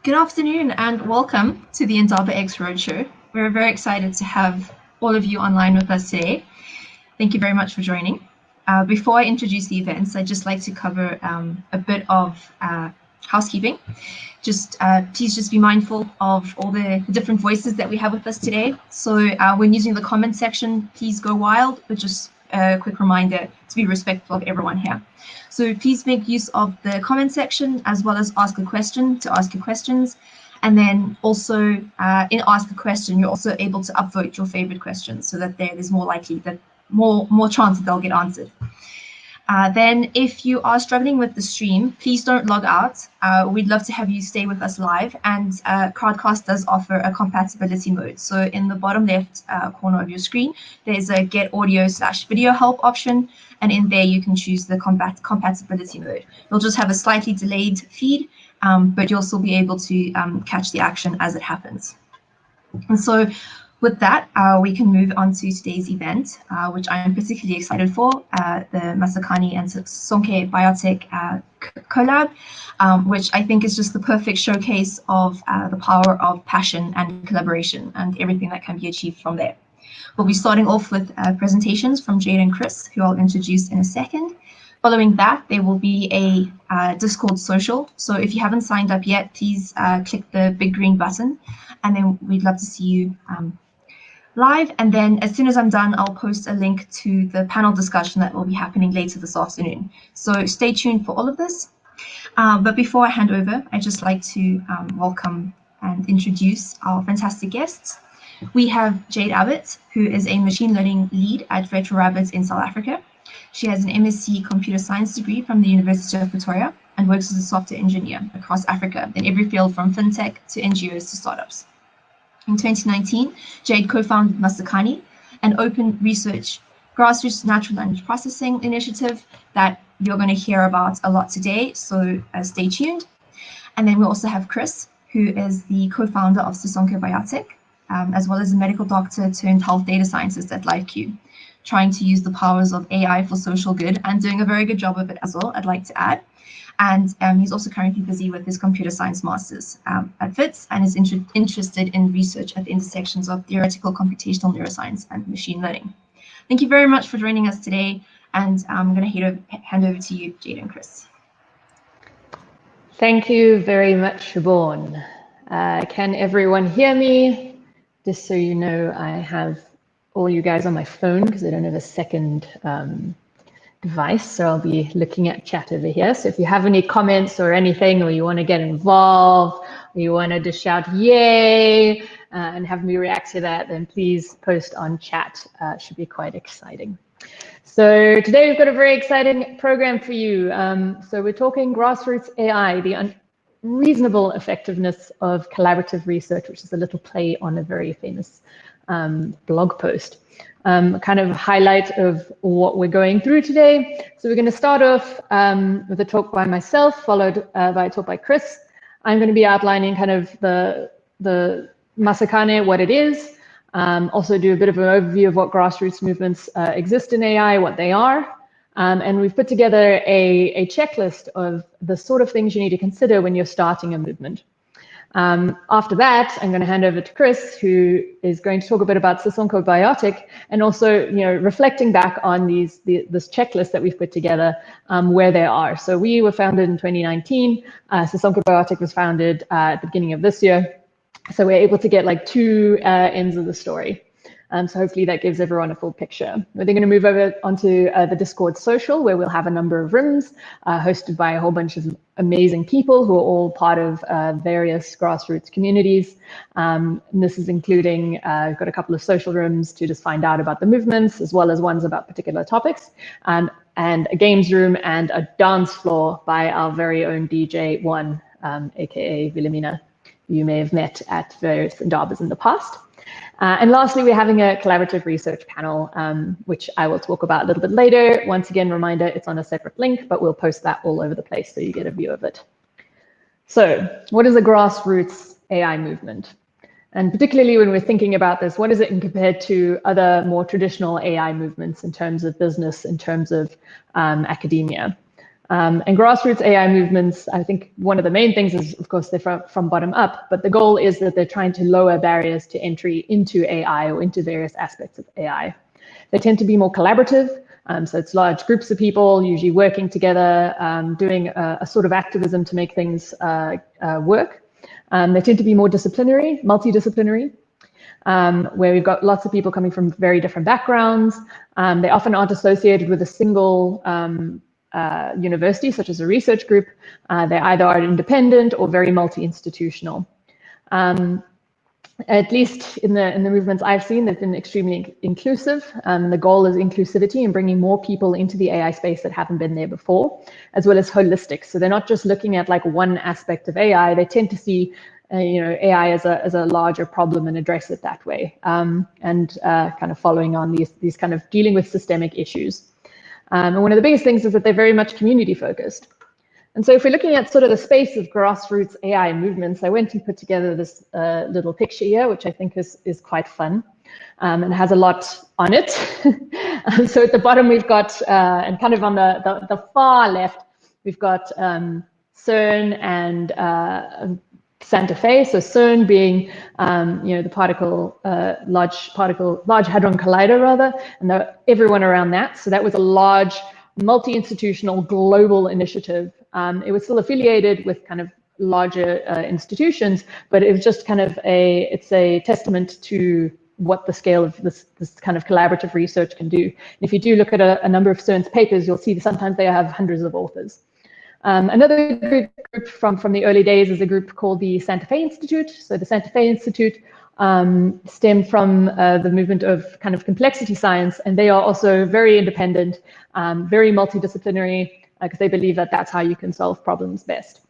Good afternoon and welcome to the IndabaX Roadshow. We're very excited to have all of you online with us today. Thank you very much for joining. Before I introduce the events, I'd just like to cover a bit of housekeeping. Please just be mindful of all the different voices that we have with us today. So when using the comment section, please go wild, but just a quick reminder to be respectful of everyone here. So please make use of the comment section as well as ask a question to ask your questions. And then also in ask a question, you're also able to upvote your favorite questions so that there's more likely that more chance that they'll get answered. Then if you are struggling with the stream, please don't log out. We'd love to have you stay with us live, and Crowdcast does offer a compatibility mode. So in the bottom left corner of your screen, there's a get audio/video help option, and in there you can choose the compatibility mode. You'll just have a slightly delayed feed, but you'll still be able to catch the action as it happens. And so with that, we can move on to today's event, which I am particularly excited for, the Masakhane and Sisonke Biotik collab, which I think is just the perfect showcase of the power of passion and collaboration and everything that can be achieved from there. We'll be starting off with presentations from Jade and Chris, who I'll introduce in a second. Following that, there will be a Discord social. So if you haven't signed up yet, please click the big green button, and then we'd love to see you live. And then as soon as I'm done, I'll post a link to the panel discussion that will be happening later this afternoon. So stay tuned for all of this. But before I hand over, I'd just like to welcome and introduce our fantastic guests. We have Jade Abbott, who is a machine learning lead at Redefined in South Africa. She has an MSc computer science degree from the University of Pretoria and works as a software engineer across Africa in every field from fintech to NGOs to startups. In 2019, Jade co-founded Masakhane, an open research grassroots natural language processing initiative that you're going to hear about a lot today, so stay tuned. And then we also have Chris, who is the co-founder of Sisonke Biotik, as well as a medical doctor turned health data scientist at LifeQ, trying to use the powers of AI for social good and doing a very good job of it as well, I'd like to add. And he's also currently busy with his computer science master's at WITS and is interested in research at the intersections of theoretical computational neuroscience and machine learning. Thank you very much for joining us today. And I'm going to hand over to you, Jade and Chris. Thank you very much, Siobhan. Can everyone hear me? Just so you know, I have all you guys on my phone because I don't have a second device, so I'll be looking at chat over here. So if you have any comments or anything, or you want to get involved, or you want to just shout yay and have me react to that, then please post on chat. It should be quite exciting. So today we've got a very exciting program for you. So we're talking Grassroots AI, the unreasonable effectiveness of collaborative research, which is a little play on a very famous blog post. Kind of highlight of what we're going through today. So we're going to start off with a talk by myself, followed by a talk by Chris. I'm going to be outlining kind of the Masakhane, what it is, also do a bit of an overview of what grassroots movements exist in AI, what they are. And we've put together a checklist of the sort of things you need to consider when you're starting a movement. After that, I'm going to hand over to Chris, who is going to talk a bit about Sisonke Biotik and also, reflecting back on this checklist that we've put together, where they are. So we were founded in 2019. Sisonke Biotik was founded at the beginning of this year. So we're able to get like two ends of the story. So hopefully that gives everyone a full picture. We're then going to move over onto the Discord social, where we'll have a number of rooms hosted by a whole bunch of amazing people who are all part of various grassroots communities. And this is including, we've got a couple of social rooms to just find out about the movements, as well as ones about particular topics, and a games room and a dance floor by our very own DJ One, aka Wilhelmina, you may have met at various Indabas in the past. And lastly, we're having a collaborative research panel, which I will talk about a little bit later. Once again, reminder, it's on a separate link, but we'll post that all over the place so you get a view of it. So what is a grassroots AI movement? And particularly when we're thinking about this, what is it compared to other more traditional AI movements in terms of business, in terms of academia? And grassroots AI movements, I think one of the main things is, of course, they're from bottom up, but the goal is that they're trying to lower barriers to entry into AI or into various aspects of AI. They tend to be more collaborative, so it's large groups of people usually working together, doing a sort of activism to make things work. They tend to be more disciplinary, multidisciplinary, where we've got lots of people coming from very different backgrounds. They often aren't associated with a single university, such as a research group. They either are independent or very multi-institutional. At least in the movements I've seen, they've been extremely inclusive. The goal is inclusivity and bringing more people into the AI space that haven't been there before, as well as holistic. So they're not just looking at like one aspect of AI. They tend to see AI as a larger problem and address it that way, and kind of following on these kind of dealing with systemic issues. And one of the biggest things is that they're very much community focused. And so if we're looking at sort of the space of grassroots AI movements, I went and put together this little picture here, which I think is quite fun, and has a lot on it. So at the bottom, we've got, and kind of on the far left, we've got CERN and Santa Fe. So CERN being, the Large Hadron Collider rather, and everyone around that. So that was a large multi-institutional global initiative. It was still affiliated with kind of larger institutions, but it was just kind of it's a testament to what the scale of this kind of collaborative research can do. And if you do look at a number of CERN's papers, you'll see that sometimes they have hundreds of authors. Another group from the early days is a group called the Santa Fe Institute. So the Santa Fe Institute stemmed from the movement of kind of complexity science, and they are also very independent, very multidisciplinary, because they believe that that's how you can solve problems best.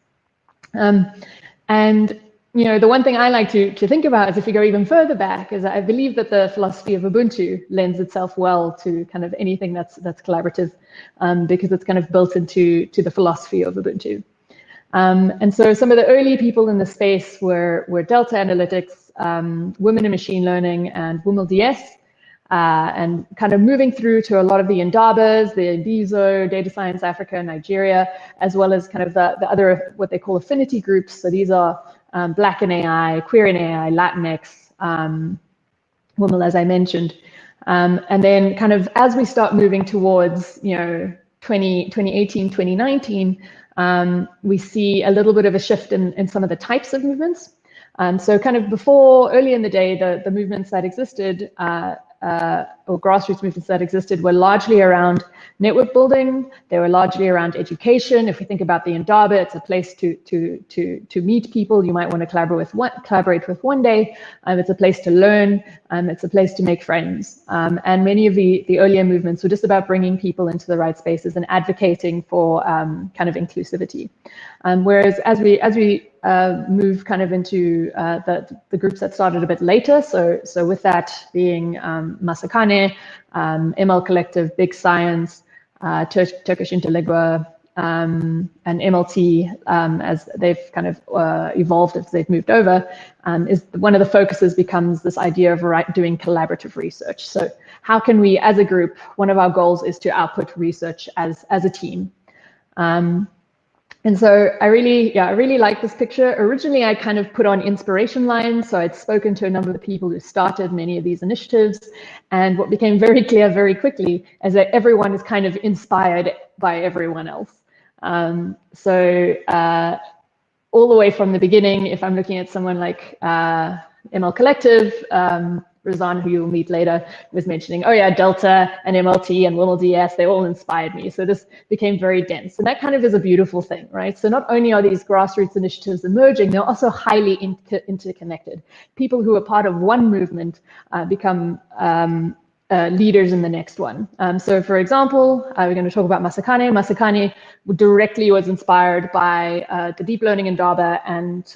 And the one thing I like to think about is if we go even further back, is I believe that the philosophy of Ubuntu lends itself well to kind of anything that's collaborative, because it's kind of built into the philosophy of Ubuntu. And so some of the early people in the space were Delta Analytics, Women in Machine Learning, and WMLDS, and kind of moving through to a lot of the Indabas, the Indizo, Data Science Africa, Nigeria, as well as kind of the other, what they call affinity groups. So these are Black in AI, Queer in AI, Latinx, WML, as I mentioned. And then kind of as we start moving towards, 2018, 2019, we see a little bit of a shift in some of the types of movements. So kind of early in the day, the movements that existed, or grassroots movements that existed, were largely around network building. They were largely around education. If we think about the Indaba, it's a place to meet people you might want to collaborate with one day. It's a place to learn. It's a place to make friends. And many of the earlier movements were just about bringing people into the right spaces and advocating for kind of inclusivity. Whereas as we move kind of into the groups that started a bit later, so with that being Masakhane, ML Collective, Big Science, Turkish Interlingua, and MLT, as they've kind of evolved as they've moved over, is one of the focuses becomes this idea of doing collaborative research. So how can we, as a group, one of our goals is to output research as a team. And so I really like this picture. Originally, I kind of put on inspiration lines. So I'd spoken to a number of the people who started many of these initiatives. And what became very clear very quickly is that everyone is kind of inspired by everyone else. So all the way from the beginning, if I'm looking at someone like ML Collective, Razan, who you'll meet later, was mentioning, oh yeah, Delta and MLT and WMLDS, they all inspired me. So this became very dense. And that kind of is a beautiful thing, right? So not only are these grassroots initiatives emerging, they're also highly interconnected. People who are part of one movement become leaders in the next one. So for example, we're going to talk about Masakhane. Masakhane directly was inspired by the deep learning Indaba and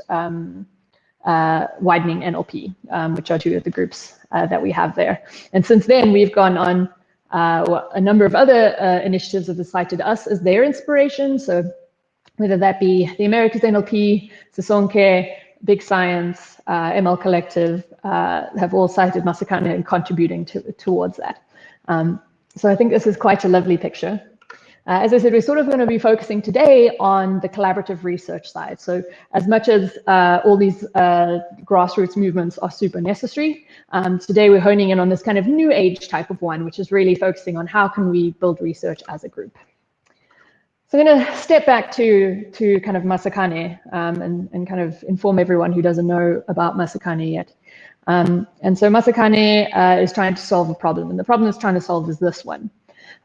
widening NLP, which are two of the groups that we have there. And since then, we've gone on a number of other initiatives that have cited us as their inspiration. So whether that be the Americas NLP, Sisonke, Big Science, ML Collective, have all cited Masakhane and contributing towards that. So I think this is quite a lovely picture. As I said, we're sort of going to be focusing today on the collaborative research side. So as much as all these grassroots movements are super necessary, today we're honing in on this kind of new age type of one, which is really focusing on how can we build research as a group. So I'm going to step back to kind of Masakhane and kind of inform everyone who doesn't know about Masakhane yet. And so Masakhane is trying to solve a problem, and the problem it's trying to solve is this one.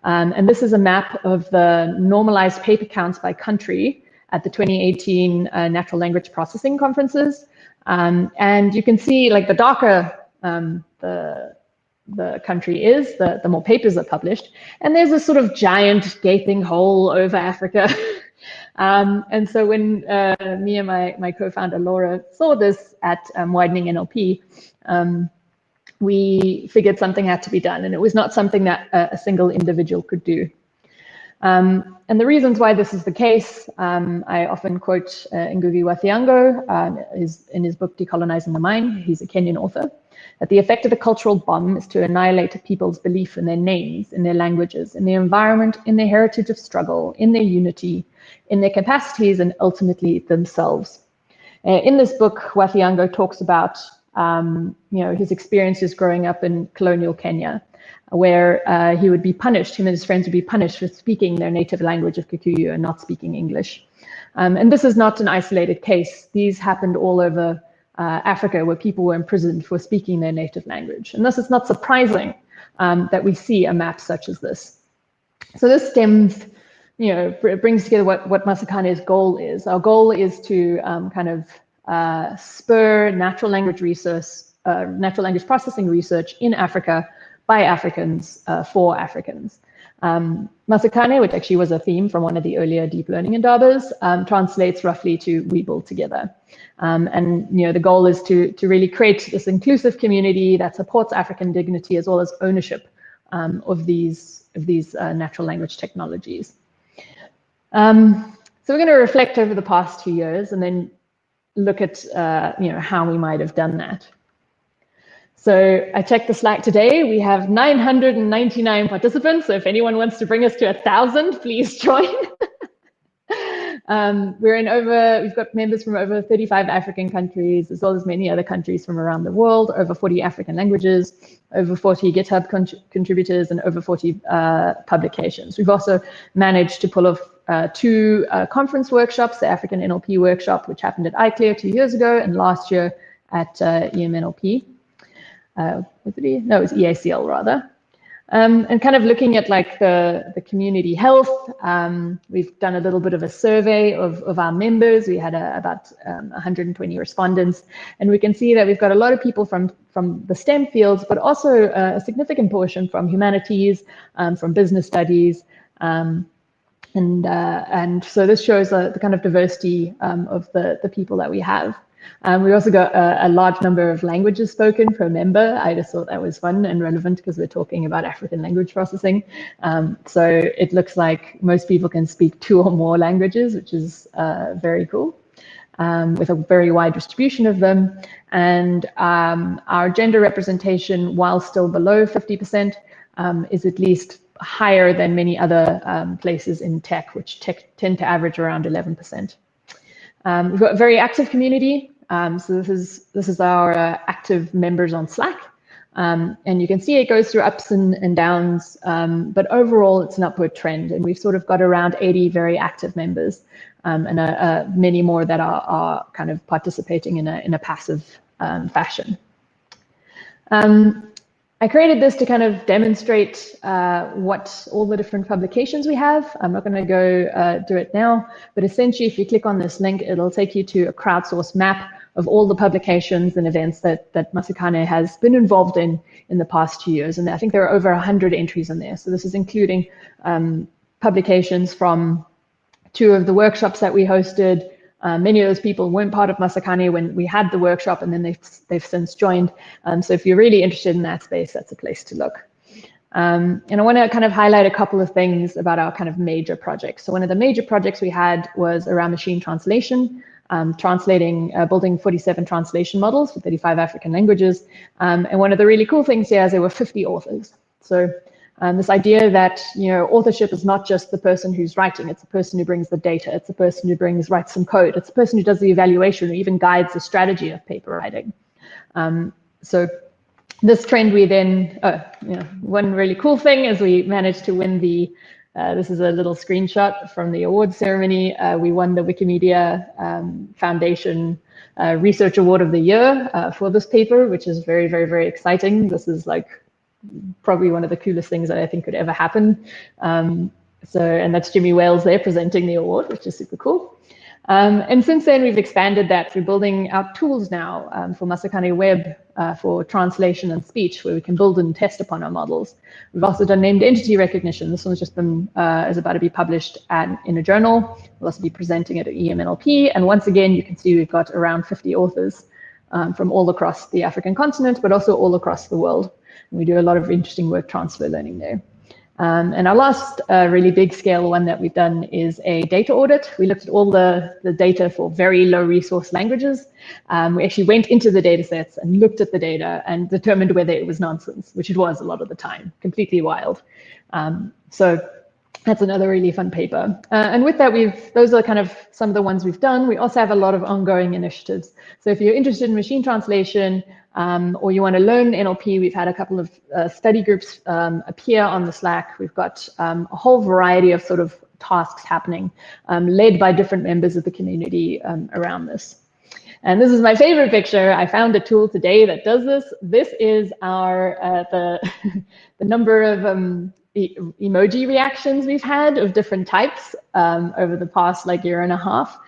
And this is a map of the normalized paper counts by country at the 2018 Natural Language Processing conferences. And you can see, like, the darker the country is, the more papers are published. And there's a sort of giant gaping hole over Africa. And so when me and my co-founder Laura saw this at Widening NLP, we figured something had to be done, and it was not something that a single individual could do. And the reasons why this is the case, I often quote Ngugi wa Thiong'o in his book Decolonizing the Mind. He's a Kenyan author. That the effect of the cultural bomb is to annihilate people's belief in their names, in their languages, in their environment, in their heritage of struggle, in their unity, in their capacities, and ultimately themselves. In this book, Wa Thiong'o talks about his experiences growing up in colonial Kenya, where he would be punished, him and his friends would be punished for speaking their native language of Kikuyu and not speaking English. And this is not an isolated case. These happened all over Africa, where people were imprisoned for speaking their native language. And thus it's not surprising that we see a map such as this. So this stems, it brings together what Masakhane's goal is. Our goal is to spur natural language processing research in Africa by Africans for Africans. Masakhane, which actually was a theme from one of the earlier deep learning Indabas, translates roughly to we build together. And the goal is to really create this inclusive community that supports African dignity as well as ownership of these natural language technologies. So we're going to reflect over the past 2 years and then look at how we might have done that. So I checked the Slack today. We have 999 participants. So if anyone wants to bring us to 1,000, please join. We've got members from over 35 African countries, as well as many other countries from around the world, over 40 African languages, over 40 GitHub contributors, and over 40 publications. We've also managed to pull off 2 conference workshops, the African NLP workshop, which happened at iClear 2 years ago, and last year at EMNLP. It was EACL rather. And kind of looking at like the community health, we've done a little bit of a survey of our members. We had about 120 respondents, and we can see that we've got a lot of people from the STEM fields, but also a significant portion from humanities, from business studies, and so this shows the kind of diversity of the people that we have. We also got a large number of languages spoken per member. I just thought that was fun and relevant because we're talking about African language processing. So it looks like most people can speak 2 or more languages, which is very cool, with a very wide distribution of them. And our gender representation, while still below 50%, is at least higher than many other places in tech, which tend to average around 11%. We've got a very active community. So this is our active members on Slack. And you can see it goes through ups and downs, but overall it's an upward trend. And we've sort of got around 80 very active members, and many more that are kind of participating in a passive fashion. I created this to kind of demonstrate what all the different publications we have. I'm not going to go do it now, but essentially if you click on this link, it'll take you to a crowdsourced map of all the publications and events that Masakhane has been involved in the past 2 years. And I think there are over 100 entries in there. So this is including publications from 2 of the workshops that we hosted. Many of those people weren't part of Masakhane when we had the workshop, and then they've since joined. So if you're really interested in that space, that's a place to look. And I want to kind of highlight a couple of things about our kind of major projects. So one of the major projects we had was around machine translation, building 47 translation models for 35 African languages. And one of the really cool things here is there were 50 authors. So This idea that, you know, authorship is not just the person who's writing, it's the person who brings the data, it's the person who writes some code, it's the person who does the evaluation or even guides the strategy of paper writing. So this trend, we then, you know, one really cool thing is we managed to win the, this is a little screenshot from the awards ceremony. We won the Wikimedia Foundation Research Award of the Year for this paper, which is very, very, very exciting. This is like probably one of the coolest things that I think could ever happen. And that's Jimmy Wales there presenting the award, which is super cool. And since then, we've expanded that. We're building out tools now for Masakhane Web for translation and speech, where we can build and test upon our models. We've also done named entity recognition. This one's just been, is about to be published in a journal. We'll also be presenting it at EMNLP. And once again, you can see we've got around 50 authors from all across the African continent, but also all across the world. And we do a lot of interesting work transfer learning there. And our last really big scale one that we've done is a data audit. We looked at all the data for very low resource languages. We actually went into the data sets and looked at the data and determined whether it was nonsense, which it was a lot of the time, completely wild. So that's another really fun paper. And with that, those are kind of some of the ones we've done. We also have a lot of ongoing initiatives. So if you're interested in machine translation, or you want to learn NLP, we've had a couple of study groups appear on the Slack. We've got a whole variety of sort of tasks happening, led by different members of the community around this. And this is my favorite picture. I found a tool today that does this. This is our the number of emoji reactions we've had of different types over the past year and a half.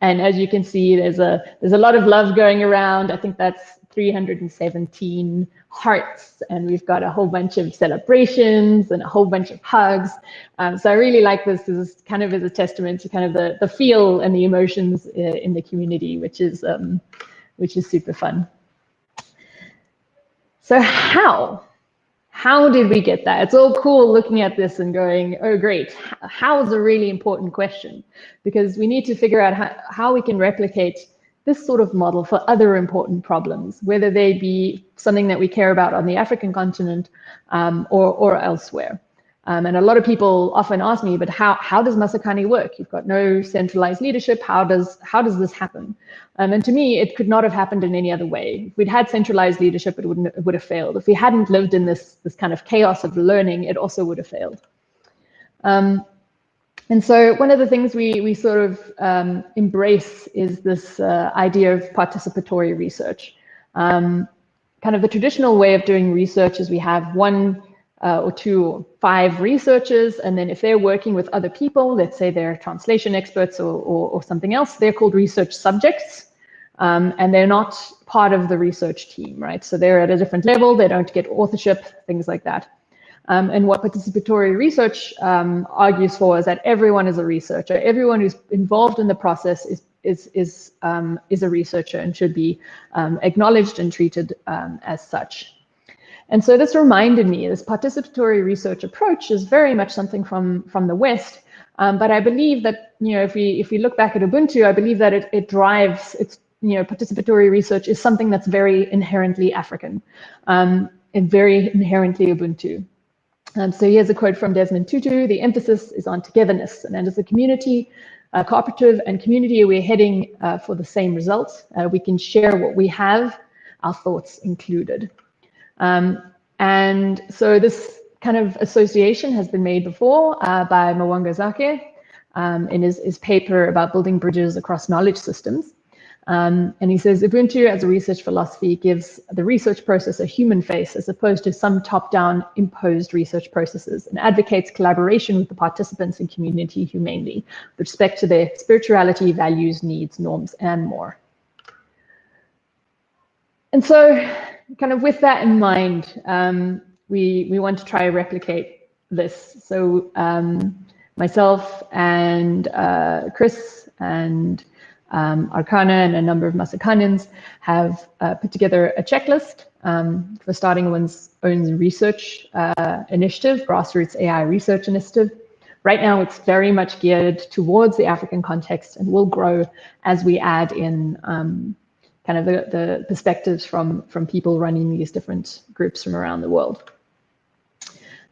And as you can see, there's a lot of love going around. I think that's 317 hearts, and we've got a whole bunch of celebrations and a whole bunch of hugs. So I really like this. This is kind of as a testament to kind of the feel and the emotions in the community, which is super fun. So how did we get that? It's all cool looking at this and going, oh, great. How is a really important question, because we need to figure out how we can replicate this sort of model for other important problems, whether they be something that we care about on the African continent or elsewhere. And a lot of people often ask me, but how does Masakhane work? You've got no centralized leadership. How does this happen? And to me, it could not have happened in any other way. If we'd had centralized leadership, it would have failed. If we hadn't lived in this kind of chaos of learning, it also would have failed. And so one of the things we sort of embrace is this idea of participatory research. Kind of the traditional way of doing research is we have one or two or five researchers, and then if they're working with other people, let's say they're translation experts or something else, they're called research subjects, and they're not part of the research team, right? So they're at a different level, they don't get authorship, things like that. And what participatory research argues for is that everyone is a researcher. Everyone who's involved in the process is a researcher and should be acknowledged and treated as such. And so this reminded me, this participatory research approach is very much something from the West. But I believe that, if we look back at Ubuntu, I believe that it drives, participatory research is something that's very inherently African and very inherently Ubuntu. So here's a quote from Desmond Tutu: "The emphasis is on togetherness, and as a community, cooperative and community, we're heading for the same results. We can share what we have, our thoughts included." And so this kind of association has been made before by Mwanga Zake in his paper about building bridges across knowledge systems. And he says, Ubuntu as a research philosophy gives the research process a human face as opposed to some top-down imposed research processes, and advocates collaboration with the participants and community humanely with respect to their spirituality, values, needs, norms, and more. And so kind of with that in mind, we want to try to replicate this. So myself and Chris and Arcana and a number of Masakhanans have put together a checklist for starting one's own research initiative, Grassroots AI Research Initiative. Right now, it's very much geared towards the African context and will grow as we add in kind of the perspectives from people running these different groups from around the world.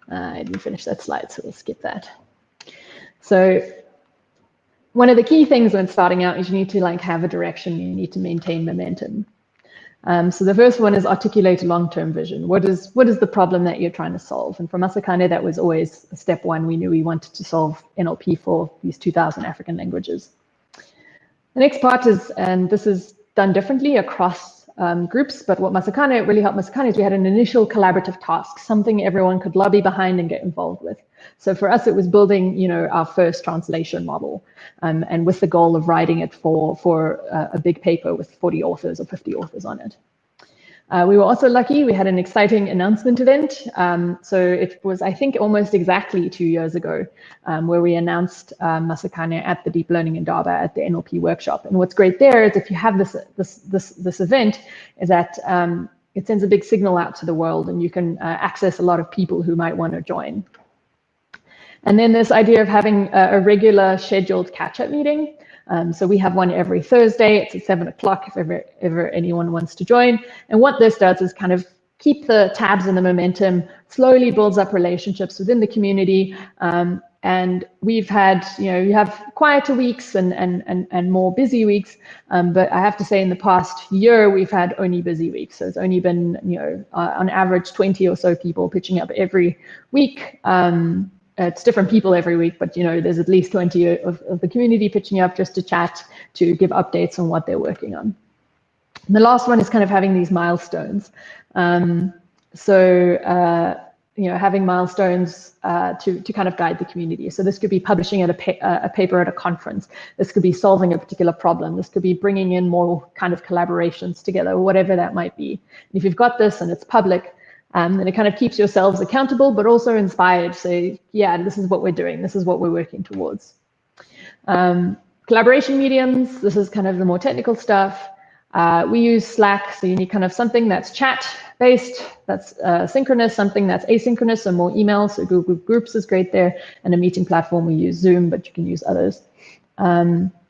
I didn't finish that slide, so we'll skip that. So one of the key things when starting out is you need to have a direction, you need to maintain momentum. So the first one is articulate a long-term vision. What is the problem that you're trying to solve? And for Masakhane, that was always step one. We knew we wanted to solve NLP for these 2,000 African languages. The next part is, and this is done differently across groups, but what Masakhane really helped Masakhane is we had an initial collaborative task, something everyone could lobby behind and get involved with. So for us, it was building, our first translation model, and with the goal of writing it for a big paper with 40 authors or 50 authors on it. We were also lucky, we had an exciting announcement event. So it was, I think, almost exactly 2 years ago, where we announced Masakhane at the Deep Learning Indaba at the NLP workshop. And what's great there is if you have this event, is that it sends a big signal out to the world, and you can access a lot of people who might want to join. And then this idea of having a regular scheduled catch-up meeting. So we have one every Thursday. It's at 7 o'clock if ever anyone wants to join. And what this does is kind of keep the tabs and the momentum, slowly builds up relationships within the community. And we've had, you have quieter weeks and more busy weeks. But I have to say in the past year, we've had only busy weeks. So it's only been, on average 20 or so people pitching up every week. It's different people every week, but there's at least 20 of the community pitching up just to chat, to give updates on what they're working on. And the last one is kind of having these milestones. Having milestones to kind of guide the community. So this could be publishing a paper at a conference. This could be solving a particular problem. This could be bringing in more kind of collaborations together, whatever that might be. And if you've got this and it's public, then it kind of keeps yourselves accountable, but also inspired. So yeah, this is what we're doing. This is what we're working towards. Collaboration mediums, this is kind of the more technical stuff. We use Slack, so you need kind of something that's chat-based, that's synchronous, something that's asynchronous, so more email, so Google Groups is great there, and a meeting platform, we use Zoom, but you can use others.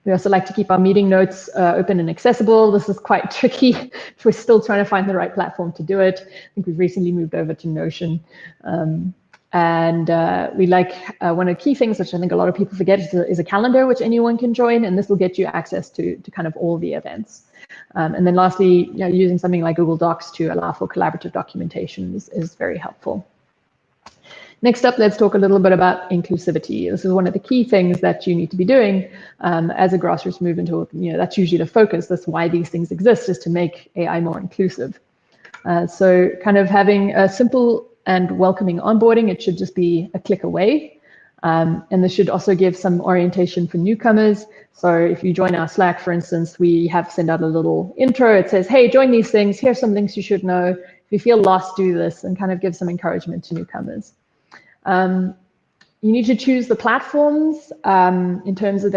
We also like to keep our meeting notes open and accessible. This is quite tricky. We're still trying to find the right platform to do it. I think we've recently moved over to Notion. We like one of the key things, which I think a lot of people forget, is a calendar, which anyone can join, and this will get you access to kind of all the events. And then lastly, using something like Google Docs to allow for collaborative documentation is very helpful. Next up, let's talk a little bit about inclusivity. This is one of the key things that you need to be doing as a grassroots movement, or that's usually the focus. That's why these things exist, is to make AI more inclusive. So kind of having a simple and welcoming onboarding, it should just be a click away. And this should also give some orientation for newcomers. So if you join our Slack, for instance, we have sent out a little intro. It says, hey, join these things. Here's some links you should know. If you feel lost, do this, and kind of give some encouragement to newcomers. You need to choose the platforms in terms of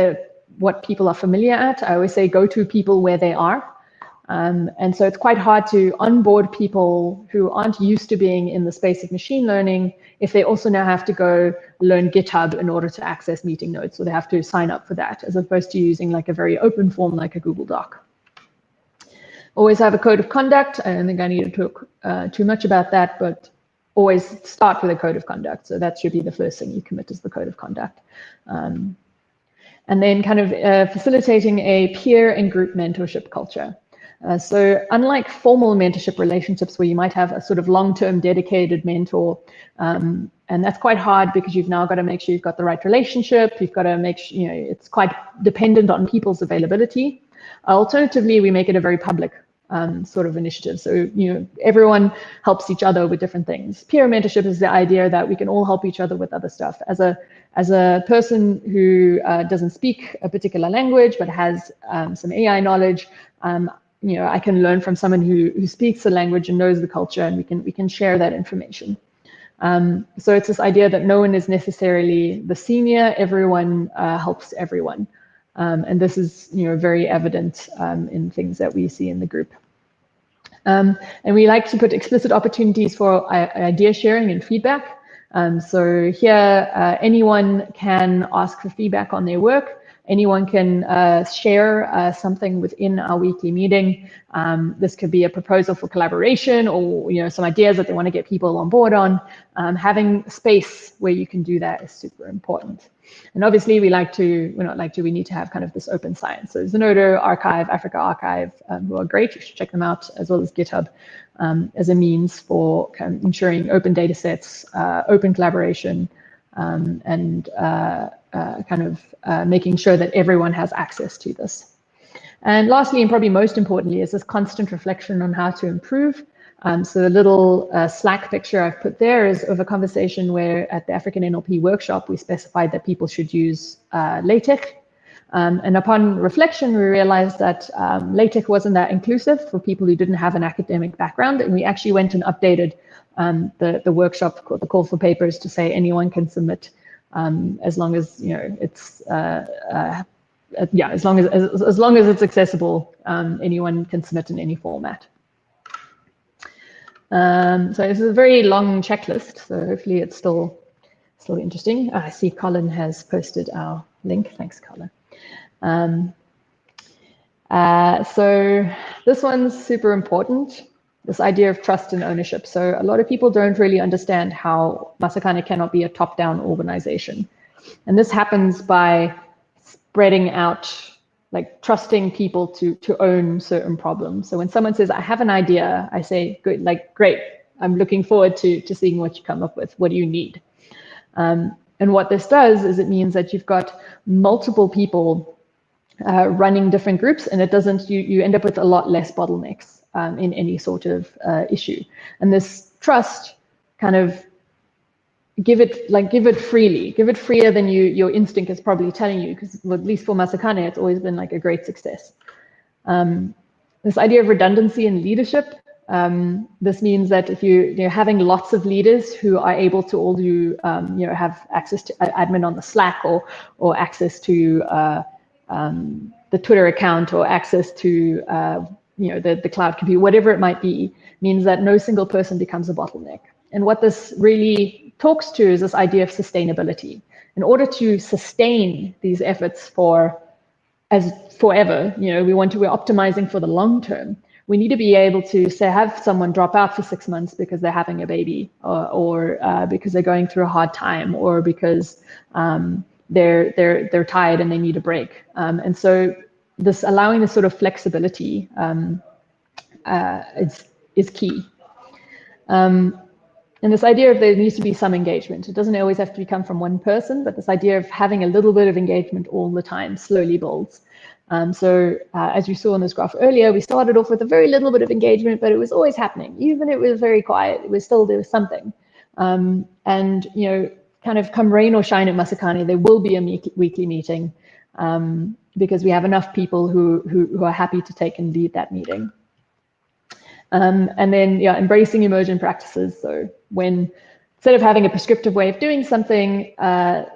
what people are familiar at. I always say go to people where they are. And so it's quite hard to onboard people who aren't used to being in the space of machine learning if they also now have to go learn GitHub in order to access meeting notes, so they have to sign up for that, as opposed to using like a very open form like a Google Doc. Always have a code of conduct. I don't think I need to talk too much about that, but always start with a code of conduct. So that should be the first thing you commit, is the code of conduct. And then kind of facilitating a peer and group mentorship culture. So unlike formal mentorship relationships where you might have a sort of long-term dedicated mentor, and that's quite hard because you've now got to make sure you've got the right relationship. You've got to make sure, it's quite dependent on people's availability. Alternatively, we make it a very public sort of initiative. So, everyone helps each other with different things. Peer mentorship is the idea that we can all help each other with other stuff. As a person who doesn't speak a particular language but has some AI knowledge, I can learn from someone who speaks the language and knows the culture, and we can share that information. So it's this idea that no one is necessarily the senior. Everyone helps everyone. And this is very evident in things that we see in the group. And we like to put explicit opportunities for idea sharing and feedback. So here, anyone can ask for feedback on their work. Anyone can share something within our weekly meeting. This could be a proposal for collaboration, or some ideas that they want to get people on board on. Having space where you can do that is super important. And obviously, we need to have kind of this open science. So Zenodo, Archive, Africa Archive, who are great. You should check them out, as well as GitHub, as a means for kind of ensuring open data sets, open collaboration, and making sure that everyone has access to this. And lastly, and probably most importantly, is this constant reflection on how to improve. So the little Slack picture I've put there is of a conversation where at the African NLP workshop, we specified that people should use LaTeX. And upon reflection, we realized that LaTeX wasn't that inclusive for people who didn't have an academic background. And we actually went and updated the workshop, the call for papers, to say anyone can submit, as long as it's as long as it's accessible. Anyone can submit in any format. So this is a very long checklist, so hopefully it's still interesting. I see Colin has posted our link. Thanks, Colin. So this one's super important, this idea of trust and ownership. So a lot of people don't really understand how Masakhane cannot be a top-down organization. And this happens by spreading out, like trusting people to own certain problems. So when someone says, I have an idea, I say, good, like, great, I'm looking forward to seeing what you come up with. What do you need? And what this does is it means that you've got multiple people running different groups, and it doesn't, you end up with a lot less bottlenecks in any sort of issue. And this trust kind of give it freely, give it freer than your instinct is probably telling you, because at least for Masakhane, it's always been like a great success. This idea of redundancy in leadership, this means that if you're having lots of leaders who are able to all do, have access to admin on the Slack, or access to the Twitter account, or access to the cloud computer, whatever it might be, means that no single person becomes a bottleneck. And what this really talks to is this idea of sustainability. In order to sustain these efforts forever, we're optimizing for the long term. We need to be able to say, have someone drop out for 6 months because they're having a baby, or because they're going through a hard time, or because they're tired and they need a break. And so this allowing this sort of flexibility is key. And this idea of there needs to be some engagement. It doesn't always have to come from one person, but this idea of having a little bit of engagement all the time slowly builds. So as you saw in this graph earlier, we started off with a very little bit of engagement, but it was always happening. Even if it was very quiet, there was something. And kind of come rain or shine at Masakhane, there will be a weekly meeting, because we have enough people who are happy to take and lead that meeting. And then, embracing emergent practices. So instead of having a prescriptive way of doing something, learn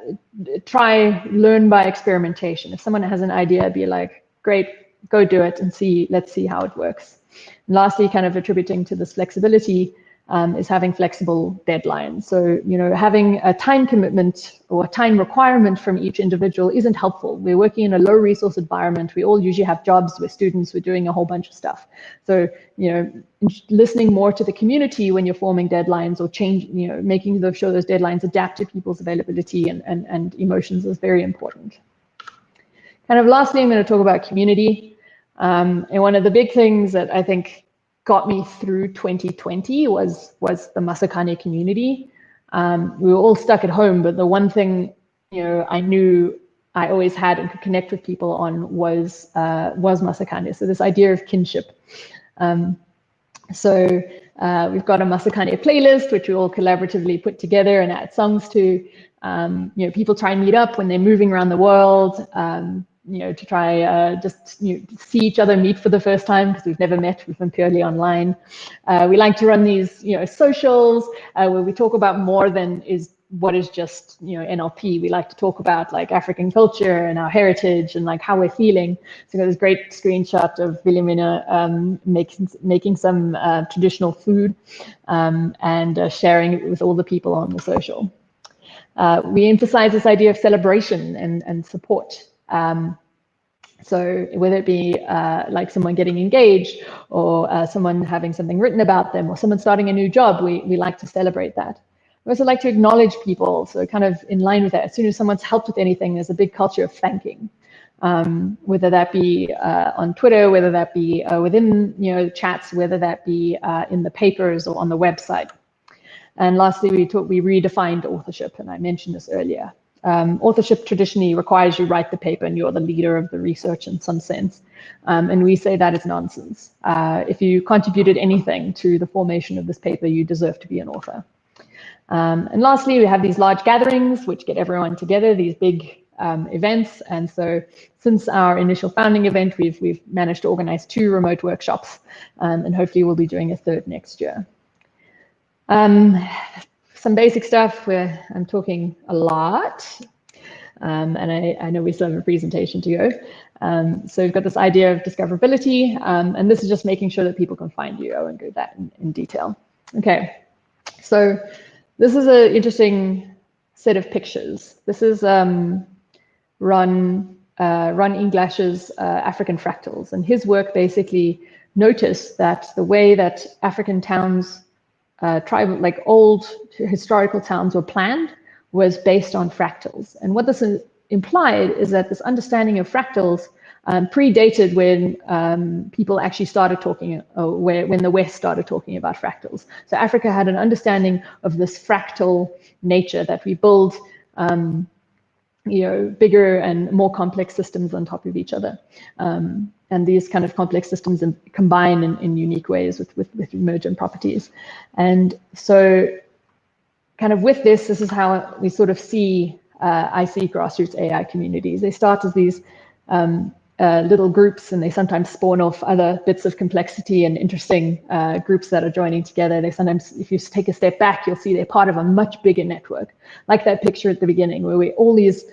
by experimentation. If someone has an idea, be like, great, go do it and let's see how it works. And lastly, kind of attributing to this flexibility, is having flexible deadlines. So, having a time commitment or a time requirement from each individual isn't helpful. We're working in a low resource environment. We all usually have jobs, we're students, we're doing a whole bunch of stuff. So, listening more to the community when you're forming deadlines, or making sure those deadlines adapt to people's availability and emotions is very important. Kind of lastly, I'm going to talk about community. And one of the big things that I think got me through 2020 was the Masakhane community. We were all stuck at home, but the one thing I knew I always had and could connect with people on was Masakhane. So this idea of kinship. So we've got a Masakhane playlist, which we all collaboratively put together and add songs to. People try and meet up when they're moving around the world. To try see each other, meet for the first time, because we've never met, we've been purely online. We like to run these socials where we talk about more than what is just NLP. We like to talk about like African culture and our heritage and like how we're feeling. So there's a great screenshot of Wilhelmina making some traditional food and sharing it with all the people on the social. We emphasize this idea of celebration and support. So whether it be like someone getting engaged, or someone having something written about them, or someone starting a new job, we like to celebrate that. We also like to acknowledge people. So kind of in line with that, as soon as someone's helped with anything, there's a big culture of thanking. Whether that be on Twitter, whether that be within chats, whether that be in the papers or on the website. And lastly, we redefined authorship, and I mentioned this earlier. Authorship traditionally requires you write the paper and you're the leader of the research in some sense. And we say that is nonsense. If you contributed anything to the formation of this paper, you deserve to be an author. And lastly, we have these large gatherings which get everyone together, these big events. And so since our initial founding event, we've managed to organize 2 remote workshops, and hopefully we'll be doing a 3rd next year. Some basic stuff where I'm talking a lot, and I know we still have a presentation to go. So we've got this idea of discoverability, and this is just making sure that people can find you. I won't go that in detail. Okay, so this is an interesting set of pictures. This is Ron Englash's African Fractals, and his work basically noticed that the way that African towns, tribal, like old historical towns, were planned was based on fractals. And what this implied is that this understanding of fractals predated when people actually started talking, when the West started talking about fractals. So Africa had an understanding of this fractal nature, that we build bigger and more complex systems on top of each other. And these kind of complex systems combine in unique ways with emergent properties. And so kind of with this is how we sort of see, I see grassroots AI communities. They start as these little groups, and they sometimes spawn off other bits of complexity and interesting groups that are joining together. They sometimes, if you take a step back, you'll see they're part of a much bigger network, like that picture at the beginning, where we're all these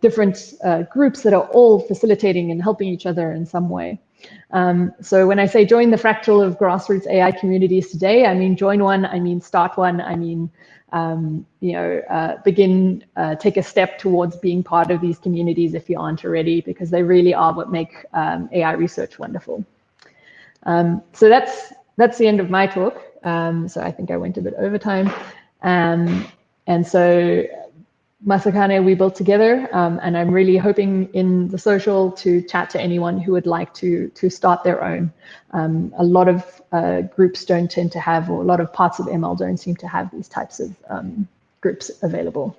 different groups that are all facilitating and helping each other in some way. So when I say join the fractal of grassroots AI communities today, I mean join one, I mean start one, I mean begin, take a step towards being part of these communities if you aren't already, because they really are what make AI research wonderful. So that's the end of my talk. So I think I went a bit over time. And so Masakhane we built together, and I'm really hoping in the social to chat to anyone who would like to start their own. A lot of groups don't tend to have, or a lot of parts of ML don't seem to have these types of groups available.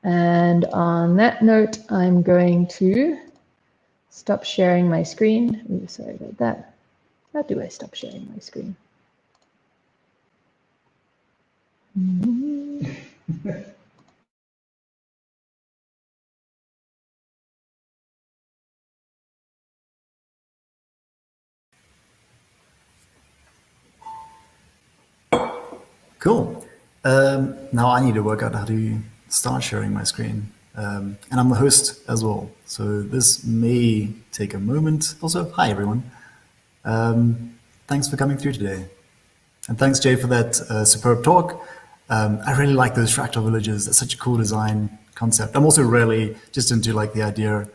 And on that note, I'm going to stop sharing my screen. Ooh, sorry about that. How do I stop sharing my screen? Cool. Now I need to work out how to start sharing my screen. And I'm the host as well, so this may take a moment. Also, hi everyone. Thanks for coming through today. And thanks, Jay, for that superb talk. I really like those fractal villages. That's such a cool design concept. I'm also really just into like the idea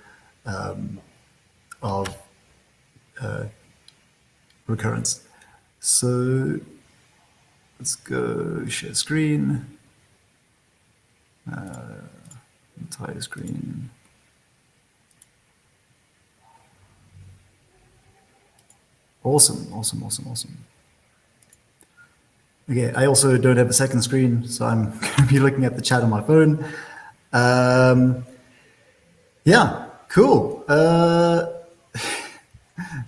of recurrence. So let's go share screen, entire screen. Awesome, awesome, awesome, awesome. Okay, I also don't have a second screen, so I'm going to be looking at the chat on my phone. Yeah, cool.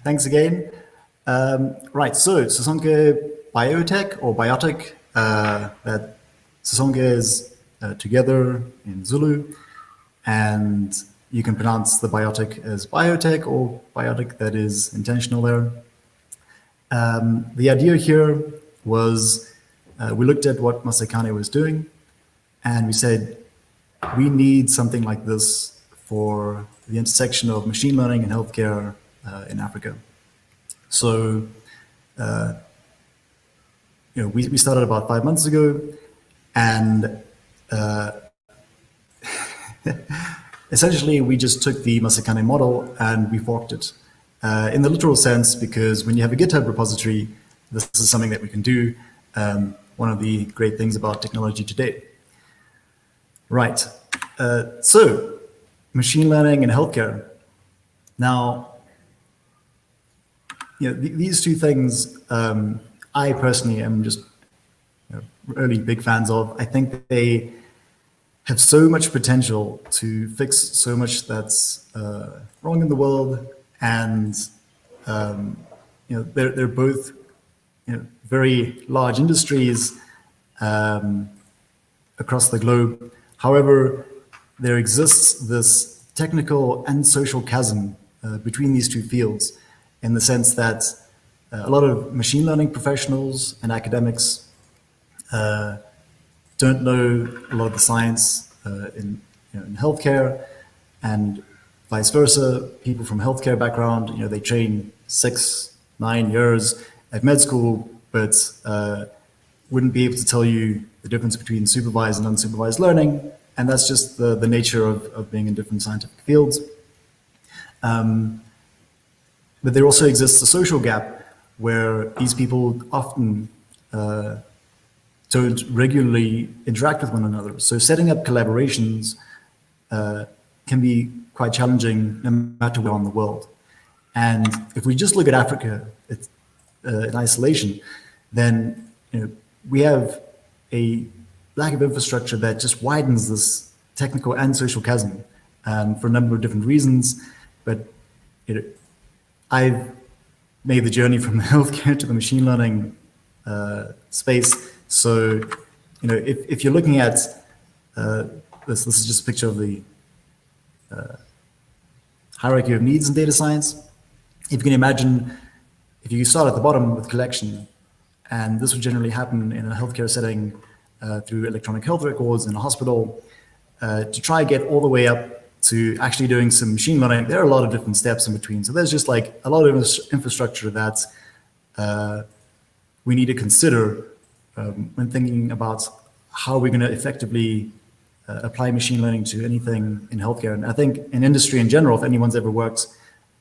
Thanks again. Right, so Sisonke Biotik or Biotik, that Sisonke is together in Zulu, and you can pronounce the biotic as biotech or biotic, that is intentional there. The idea here was we looked at what Masakhane was doing, and we said we need something like this for the intersection of machine learning and healthcare in Africa. So we started about 5 months ago, and essentially, we just took the Masakhane model and we forked it in the literal sense, because when you have a GitHub repository, this is something that we can do. One of the great things about technology today. Right. So machine learning and healthcare. Now, these two things, I personally am just really big fans of. I think that they have so much potential to fix so much that's wrong in the world, and they're both very large industries across the globe. However, there exists this technical and social chasm between these two fields, in the sense that a lot of machine learning professionals and academics don't know a lot of the science in healthcare, and vice versa. People from healthcare background, they train 6-9 years at med school, but wouldn't be able to tell you the difference between supervised and unsupervised learning. And that's just the nature of being in different scientific fields. But there also exists a social gap where these people often don't regularly interact with one another. So setting up collaborations can be quite challenging no matter where in the world. And if we just look at Africa in isolation, then we have a lack of infrastructure that just widens this technical and social chasm for a number of different reasons. But I've made the journey from healthcare to the machine learning space. So, if you're looking at this is just a picture of the hierarchy of needs in data science. If you can imagine, if you start at the bottom with collection, and this would generally happen in a healthcare setting through electronic health records in a hospital, to try and get all the way up to actually doing some machine learning, there are a lot of different steps in between. So there's just like a lot of infrastructure that we need to consider when thinking about how we're going to effectively apply machine learning to anything in healthcare. And I think in industry in general, if anyone's ever worked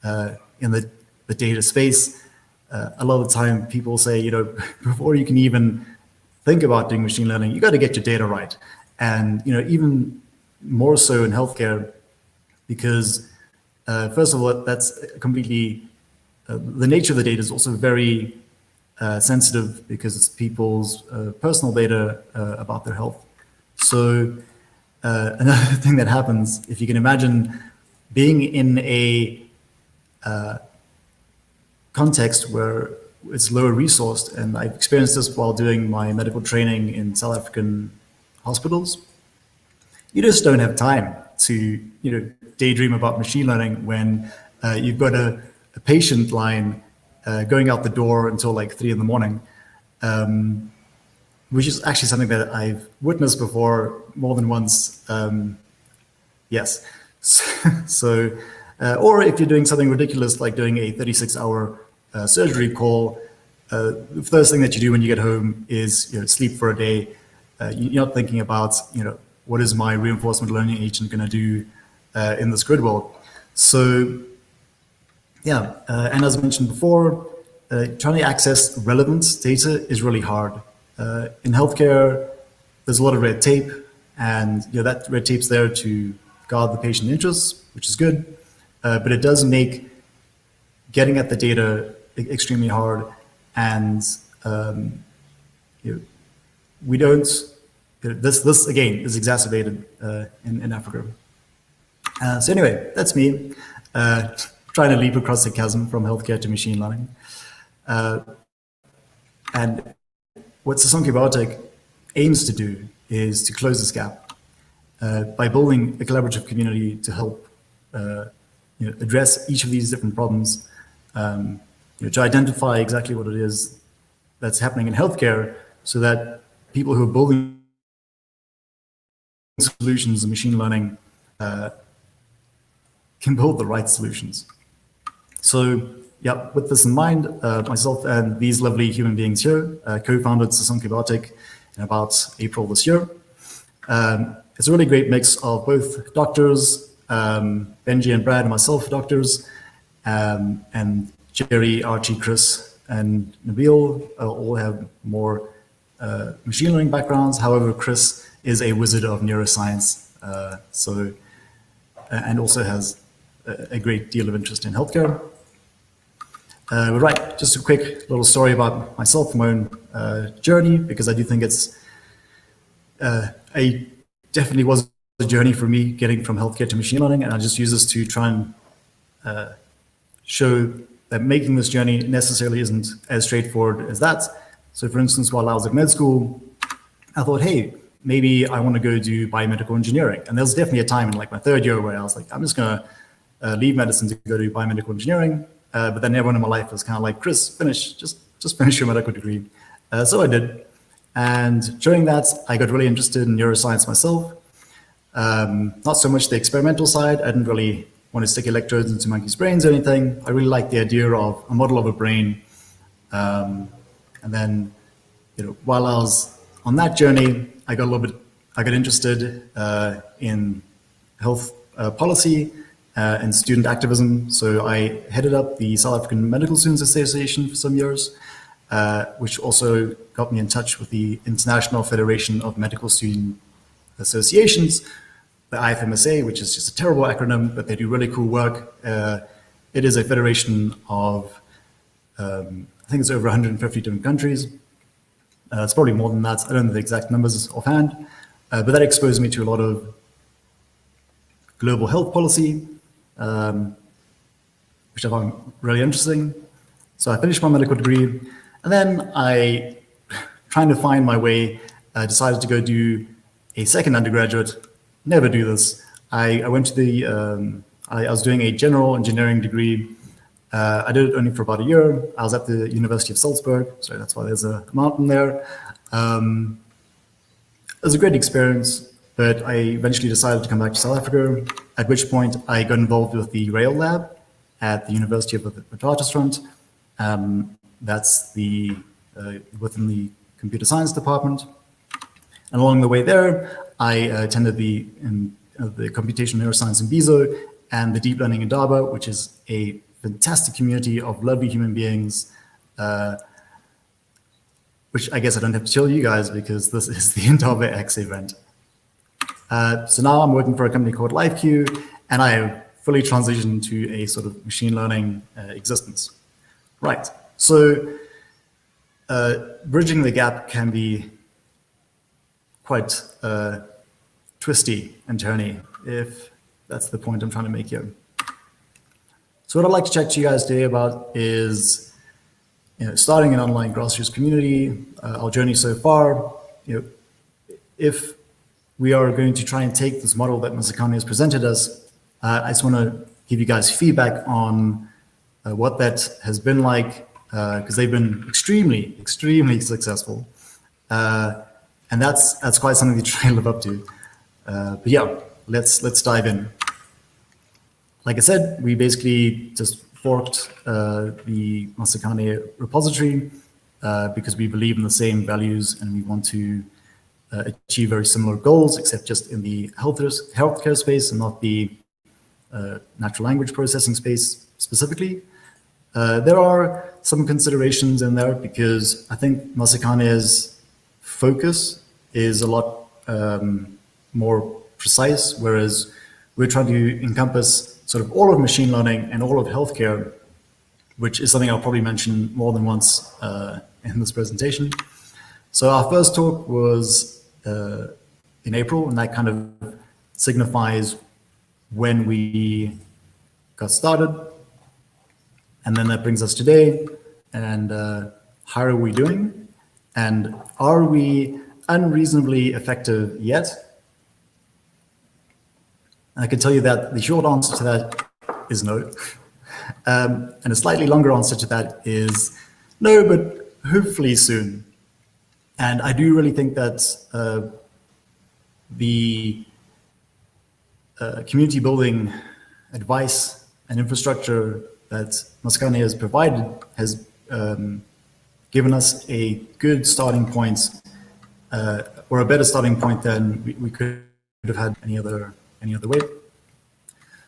in the data space, a lot of the time people say, before you can even think about doing machine learning, you got to get your data right. And even more so in healthcare, because first of all, that's completely the nature of the data is also very sensitive, because it's people's personal data about their health. So another thing that happens, if you can imagine being in a context where it's lower resourced, and I've experienced this while doing my medical training in South African hospitals, you just don't have time to daydream about machine learning when you've got a patient line going out the door until like 3 a.m, which is actually something that I've witnessed before more than once. Yes. So, or if you're doing something ridiculous like doing a 36-hour surgery call, the first thing that you do when you get home is sleep for a day. You're not thinking about what is my reinforcement learning agent going to do in this grid world. So yeah, and as I mentioned before, trying to access relevant data is really hard. In healthcare, there's a lot of red tape, and that red tape's there to guard the patient interests, which is good, but it does make getting at the data extremely hard, and we don't. This again is exacerbated in Africa. So anyway, that's me trying to leap across the chasm from healthcare to machine learning. And what Sisonke Biotik aims to do is to close this gap by building a collaborative community to help address each of these different problems, to identify exactly what it is that's happening in healthcare, so that people who are building solutions in machine learning can build the right solutions. So yeah, with this in mind, myself and these lovely human beings here co-founded Sisonke Biotik in about April this year. It's a really great mix of both doctors, Benji and Brad and myself are doctors, and Jerry, Archie, Chris, and Nabil all have more machine learning backgrounds. However, Chris is a wizard of neuroscience, and also has a great deal of interest in healthcare. But right, just a quick little story about myself, my own journey, because I do think it's definitely was a journey for me getting from healthcare to machine learning, and I just use this to try and show that making this journey necessarily isn't as straightforward as that. So for instance, while I was at med school, I thought, hey, maybe I want to go do biomedical engineering. And there was definitely a time in like my third year where I was like, I'm just going to leave medicine to go do biomedical engineering. But then everyone in my life was kind of like, Chris, just finish your medical degree. So I did. And during that, I got really interested in neuroscience myself. Not so much the experimental side. I didn't really want to stick electrodes into monkeys' brains or anything. I really liked the idea of a model of a brain. And then, while I was on that journey, I got interested in health policy and student activism. So I headed up the South African Medical Students Association for some years, which also got me in touch with the International Federation of Medical Student Associations, the IFMSA, which is just a terrible acronym, but they do really cool work. It is a federation of, I think it's over 150 different countries. It's probably more than that. I don't know the exact numbers offhand, but that exposed me to a lot of global health policy, which I found really interesting. So I finished my medical degree, and then I, trying to find my way, decided to go do a second undergraduate. Never do this. I went to the, I was doing a general engineering degree. I did it only for about a year. I was at the University of Salzburg, so that's why there's a mountain there. It was a great experience, but I eventually decided to come back to South Africa, at which point I got involved with the Rail Lab at the University of the Witwatersrand. That's within the computer science department. And along the way there, I attended the computational neuroscience in BISO and the deep learning Indaba, which is a fantastic community of lovely human beings, which I guess I don't have to tell you guys because this is the IndabaX event. So now I'm working for a company called LiveQ, and I have fully transitioned to a sort of machine learning existence. Right, so bridging the gap can be quite twisty and turny, if that's the point I'm trying to make here. So what I'd like to chat to you guys today about is, starting an online grassroots community, our journey so far. If we are going to try and take this model that Masakhane has presented us, I just want to give you guys feedback on what that has been like, because they've been extremely, extremely successful. And that's quite something to try and live up to. But yeah, let's dive in. Like I said, we basically just forked the Masakhane repository because we believe in the same values and we want to achieve very similar goals, except just in the healthcare space and not the natural language processing space specifically. There are some considerations in there because I think Masakhane's focus is a lot more precise, whereas we're trying to encompass sort of all of machine learning and all of healthcare, which is something I'll probably mention more than once in this presentation. So our first talk was in April, and that kind of signifies when we got started. And then that brings us today, and how are we doing? And are we unreasonably effective yet? And I can tell you that the short answer to that is no. And a slightly longer answer to that is no, but hopefully soon. And I do really think that the community building advice and infrastructure that Masakhane has provided has given us a good starting point, or a better starting point than we could have had any other way.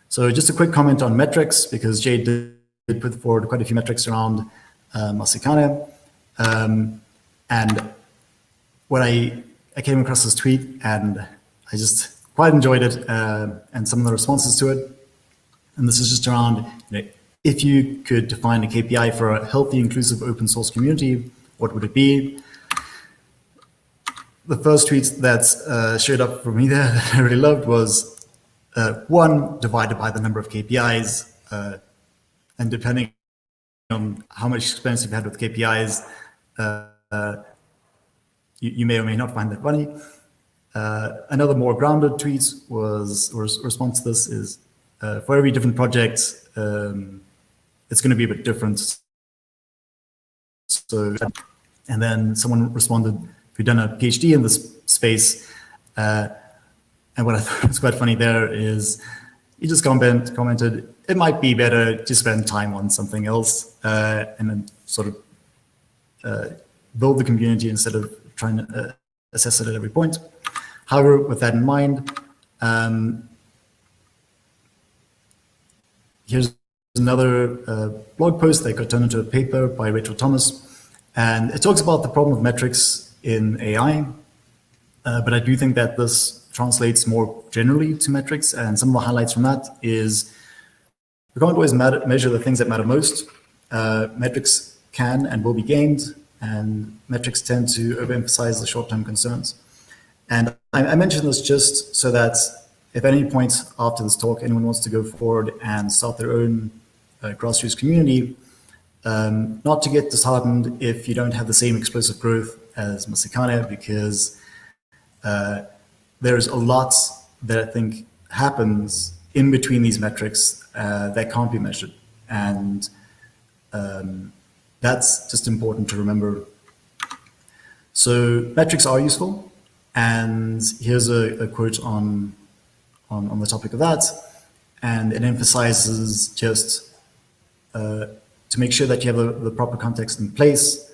So just a quick comment on metrics, because Jade did put forward quite a few metrics around Masakhane. And when I came across this tweet, and I just quite enjoyed it, and some of the responses to it. And this is just around, if you could define a KPI for a healthy, inclusive, open source community, what would it be? The first tweet that showed up for me there that I really loved was 1 divided by the number of KPIs, and depending on how much experience you've had with KPIs, you may or may not find that funny. Another more grounded tweet was, or response to this is, for every different project, it's going to be a bit different. So, and then someone responded, who'd done a PhD in this space, and what I thought was quite funny there is, he just commented, it might be better to spend time on something else, and then sort of build the community instead of trying to assess it at every point. However, with that in mind, here's another blog post that got turned into a paper by Rachel Thomas, and it talks about the problem of metrics in AI, but I do think that this translates more generally to metrics, and some of the highlights from that is we can't always measure the things that matter most. Metrics can and will be gained, and metrics tend to overemphasize the short-term concerns. And I mention this just so that if at any point after this talk anyone wants to go forward and start their own grassroots community, not to get disheartened if you don't have the same explosive growth as Masakhane, because there's a lot that I think happens in between these metrics that can't be measured. And that's just important to remember. So metrics are useful. And here's a quote on the topic of that. And it emphasizes just to make sure that you have the proper context in place,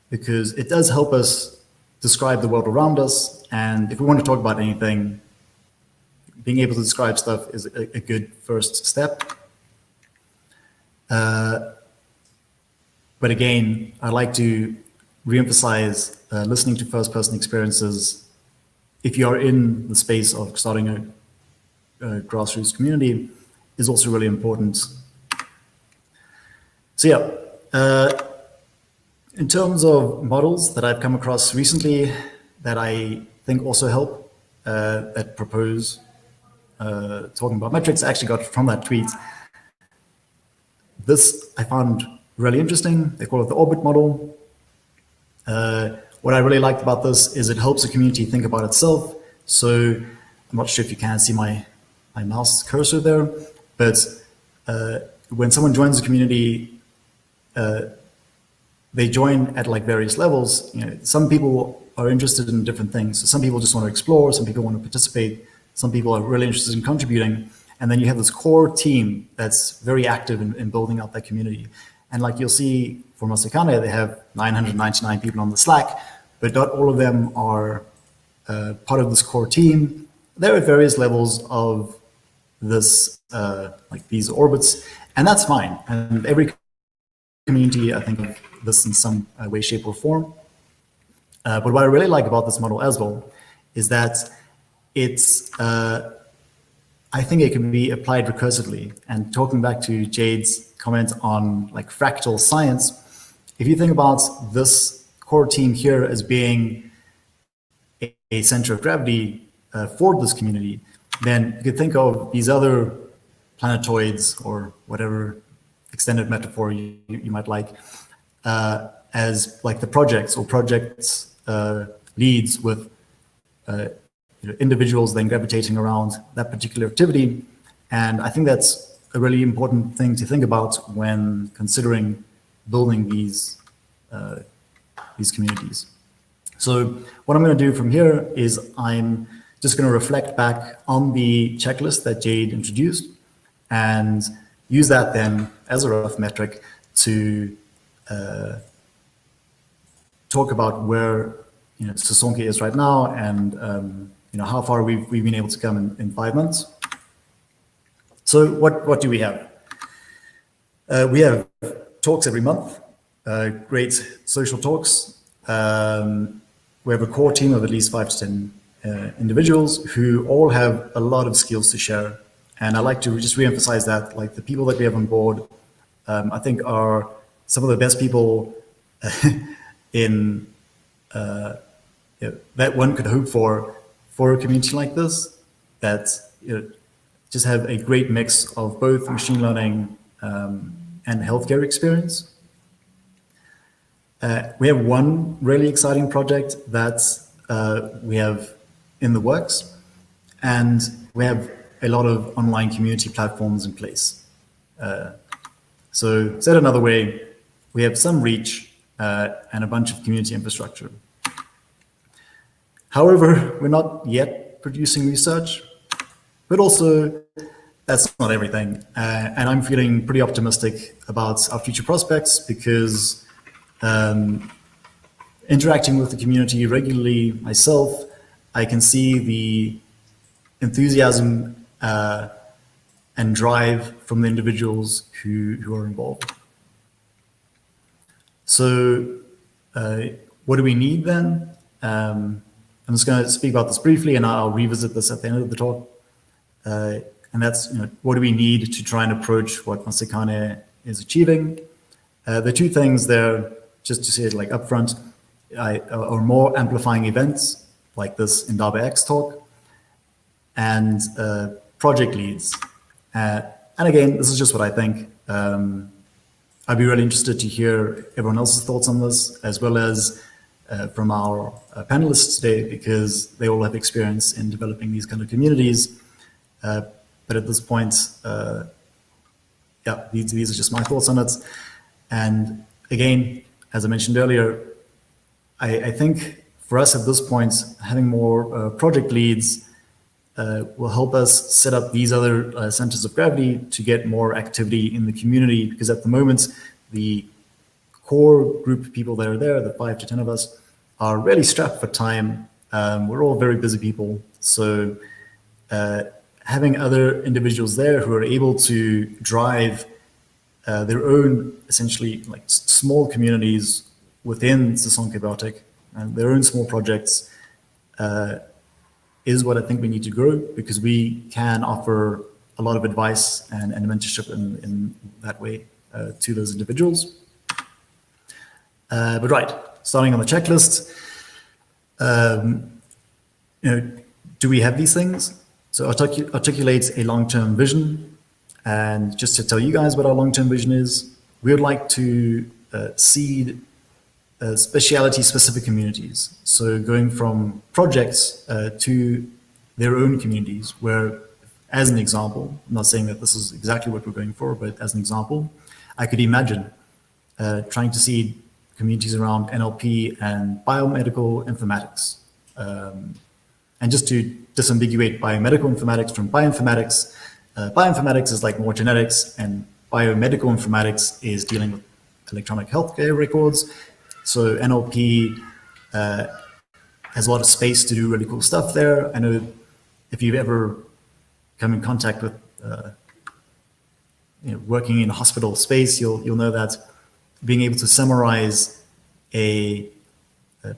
because it does help us describe the world around us. And if we want to talk about anything, being able to describe stuff is a good first step. But again, I like to reemphasize listening to first-person experiences. If you are in the space of starting a grassroots community, is also really important. So yeah, in terms of models that I've come across recently that I think also help, that propose talking about metrics, I actually got from that tweet. This I found really interesting. They call it the orbit model. What I really liked about this is it helps the community think about itself. So I'm not sure if you can see my mouse cursor there, but when someone joins the community, they join at like various levels. Some people are interested in different things. So some people just want to explore, some people want to participate, some people are really interested in contributing. And then you have this core team that's very active in building out that community. And like you'll see for Masakhane, they have 999 people on the Slack, but not all of them are part of this core team. They're at various levels of this, like these orbits, and that's fine. And every community, I think, of this in some way, shape, or form. But what I really like about this model as well is that it's, I think it can be applied recursively. And talking back to Jade's comment on like fractal science, if you think about this core team here as being a center of gravity for this community, then you could think of these other planetoids or whatever extended metaphor you might like as like the projects or projects leads with individuals then gravitating around that particular activity. And I think that's a really important thing to think about when considering building these communities. So what I'm going to do from here is I'm just going to reflect back on the checklist that Jade introduced and use that then as a rough metric to talk about where Sisonke is right now and how far we've been able to come in 5 months. So what do we have? We have talks every month, great social talks. We have a core team of at least 5 to 10 individuals who all have a lot of skills to share. And I like to just reemphasize that, like the people that we have on board, I think are some of the best people in that one could hope for a community like this, that just have a great mix of both machine learning and healthcare experience. We have one really exciting project that we have in the works, and we have a lot of online community platforms in place. So said another way, we have some reach and a bunch of community infrastructure. However, we're not yet producing research, but also that's not everything. And I'm feeling pretty optimistic about our future prospects because interacting with the community regularly myself, I can see the enthusiasm and drive from the individuals who are involved. So what do we need then? I'm just going to speak about this briefly, and I'll revisit this at the end of the talk. And that's, what do we need to try and approach what Masakhane is achieving? The two things there, just to say it like upfront, are more amplifying events like this IndabaX talk, and project leads. And again, this is just what I think. I'd be really interested to hear everyone else's thoughts on this, as well as from our panelists today, because they all have experience in developing these kind of communities. But at this point, yeah, these are just my thoughts on it. And again, as I mentioned earlier, I think for us at this point, having more project leads will help us set up these other centers of gravity to get more activity in the community, because at the moment, the core group of people that are there, the 5 to 10 of us, are really strapped for time. We're all very busy people. So having other individuals there who are able to drive their own, essentially like small communities within Sisonke Biotik and their own small projects is what I think we need to grow, because we can offer a lot of advice and mentorship in that way to those individuals. But right, starting on the checklist, do we have these things? So articulate a long-term vision. And just to tell you guys what our long-term vision is, we would like to seed speciality-specific communities. So going from projects to their own communities, where, as an example, I'm not saying that this is exactly what we're going for, but as an example, I could imagine trying to seed communities around NLP and biomedical informatics. And just to disambiguate biomedical informatics from bioinformatics, bioinformatics is like more genetics, and biomedical informatics is dealing with electronic healthcare records. So NLP has a lot of space to do really cool stuff there. I know if you've ever come in contact with working in a hospital space, you'll know that being able to summarize a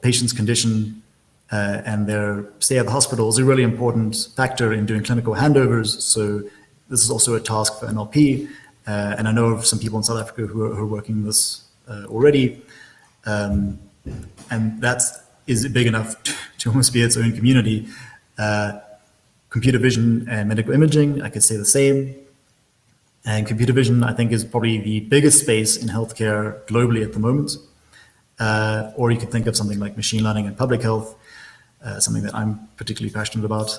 patient's condition and their stay at the hospital is a really important factor in doing clinical handovers. So this is also a task for NLP. And I know of some people in South Africa who are working this already. And that is big enough to almost be its own community. Computer vision and medical imaging, I could say the same. And computer vision, I think, is probably the biggest space in healthcare globally at the moment. Or you could think of something like machine learning and public health, something that I'm particularly passionate about.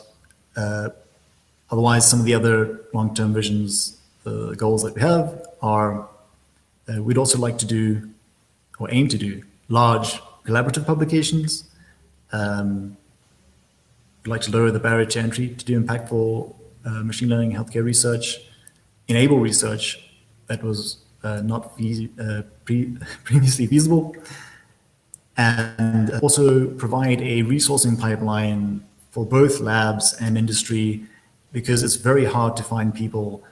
Otherwise, some of the other long-term visions, the goals that we have are, we'd also like to do, or aim to do, large collaborative publications. We'd like to lower the barrier to entry to do impactful machine learning healthcare research, enable research that was not previously feasible, and also provide a resourcing pipeline for both labs and industry, because it's very hard to find people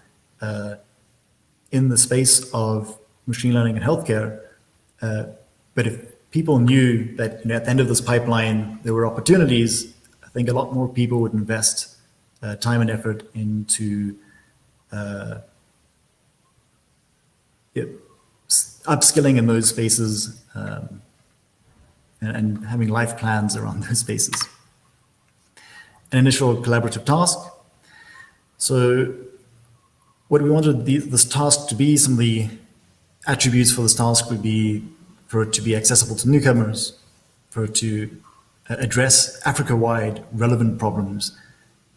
in the space of machine learning and healthcare. But if people knew that at the end of this pipeline there were opportunities, I think a lot more people would invest time and effort into upskilling in those spaces and having life plans around those spaces. An initial collaborative task. So what we wanted this task to be, some of the attributes for this task would be for it to be accessible to newcomers, for it to address Africa-wide relevant problems,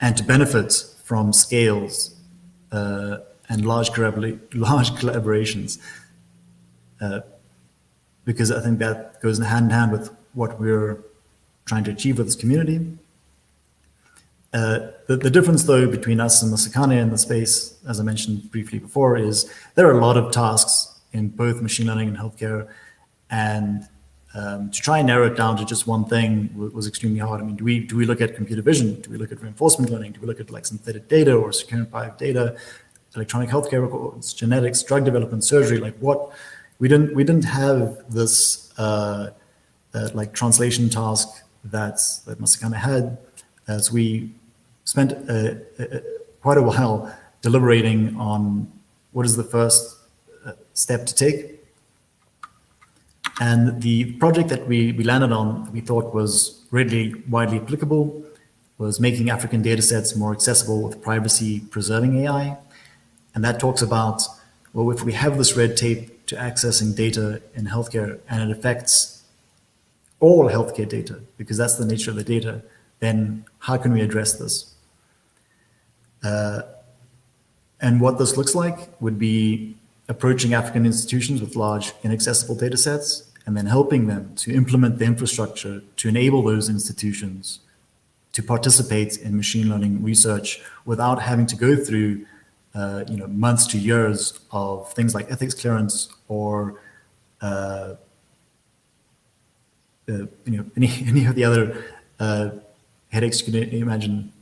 and to benefit from scales and large collaborations. Because I think that goes hand in hand with what we're trying to achieve with this community. The difference, though, between us and Masakhane in the space, as I mentioned briefly before, is there are a lot of tasks in both machine learning and healthcare, and to try and narrow it down to just one thing was extremely hard. I mean, do we look at computer vision? Do we look at reinforcement learning? Do we look at like synthetic data or secure and private data, electronic healthcare records, genetics, drug development, surgery? Like what? We didn't have this like translation task that Masakhane had, as we spent quite a while deliberating on what is the first step to take. And the project that we landed on, we thought was really widely applicable, was making African data sets more accessible with privacy-preserving AI. And that talks about, well, if we have this red tape to accessing data in healthcare and it affects all healthcare data, because that's the nature of the data, then how can we address this? And what this looks like would be approaching African institutions with large inaccessible data sets and then helping them to implement the infrastructure to enable those institutions to participate in machine learning research without having to go through months to years of things like ethics clearance or any of the other headaches you can imagine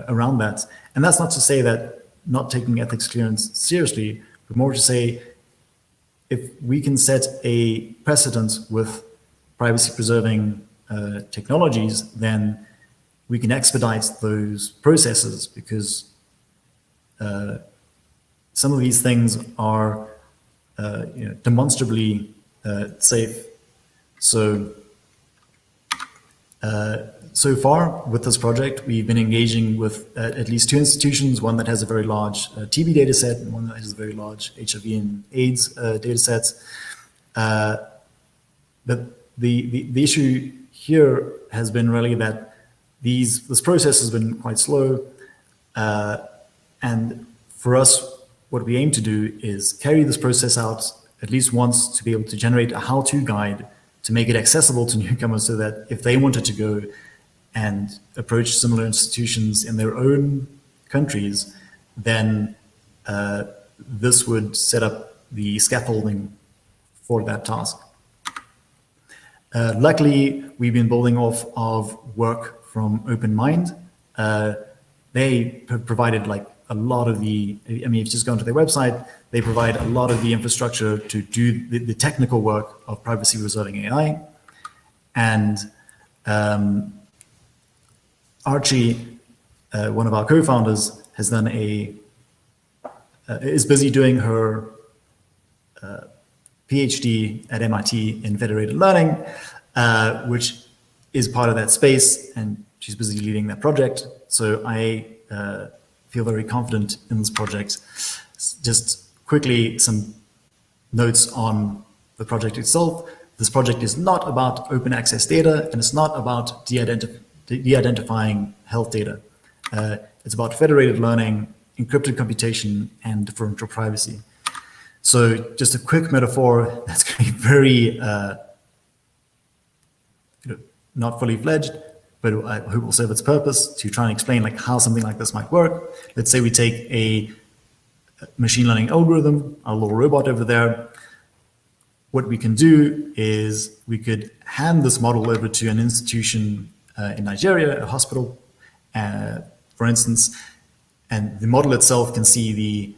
around that. And that's not to say that not taking ethics clearance seriously, but more to say, if we can set a precedent with privacy-preserving technologies, then we can expedite those processes, because some of these things are demonstrably safe. So far with this project, we've been engaging with at least two institutions, one that has a very large TB data set and one that has a very large HIV and AIDS data sets. But the issue here has been really that this process has been quite slow. And for us, what we aim to do is carry this process out at least once to be able to generate a how-to guide to make it accessible to newcomers, so that if they wanted to go and approach similar institutions in their own countries, then this would set up the scaffolding for that task. Luckily, we've been building off of work from OpenMind. They have provided like a lot of the, I mean, if you just go onto their website, they provide a lot of the infrastructure to do the technical work of privacy preserving AI. And Archie, one of our co-founders, has done is busy doing her PhD at MIT in federated learning, which is part of that space, and she's busy leading that project. So I feel very confident in this project. Just quickly, some notes on the project itself. This project is not about open access data, and it's not about de-identifying health data. It's about federated learning, encrypted computation, and differential privacy. So just a quick metaphor that's going to be very not fully fledged, but I hope will serve its purpose to try and explain like how something like this might work. Let's say we take a machine learning algorithm, our little robot over there. What we can do is we could hand this model over to an institution in Nigeria, a hospital, for instance, and the model itself can see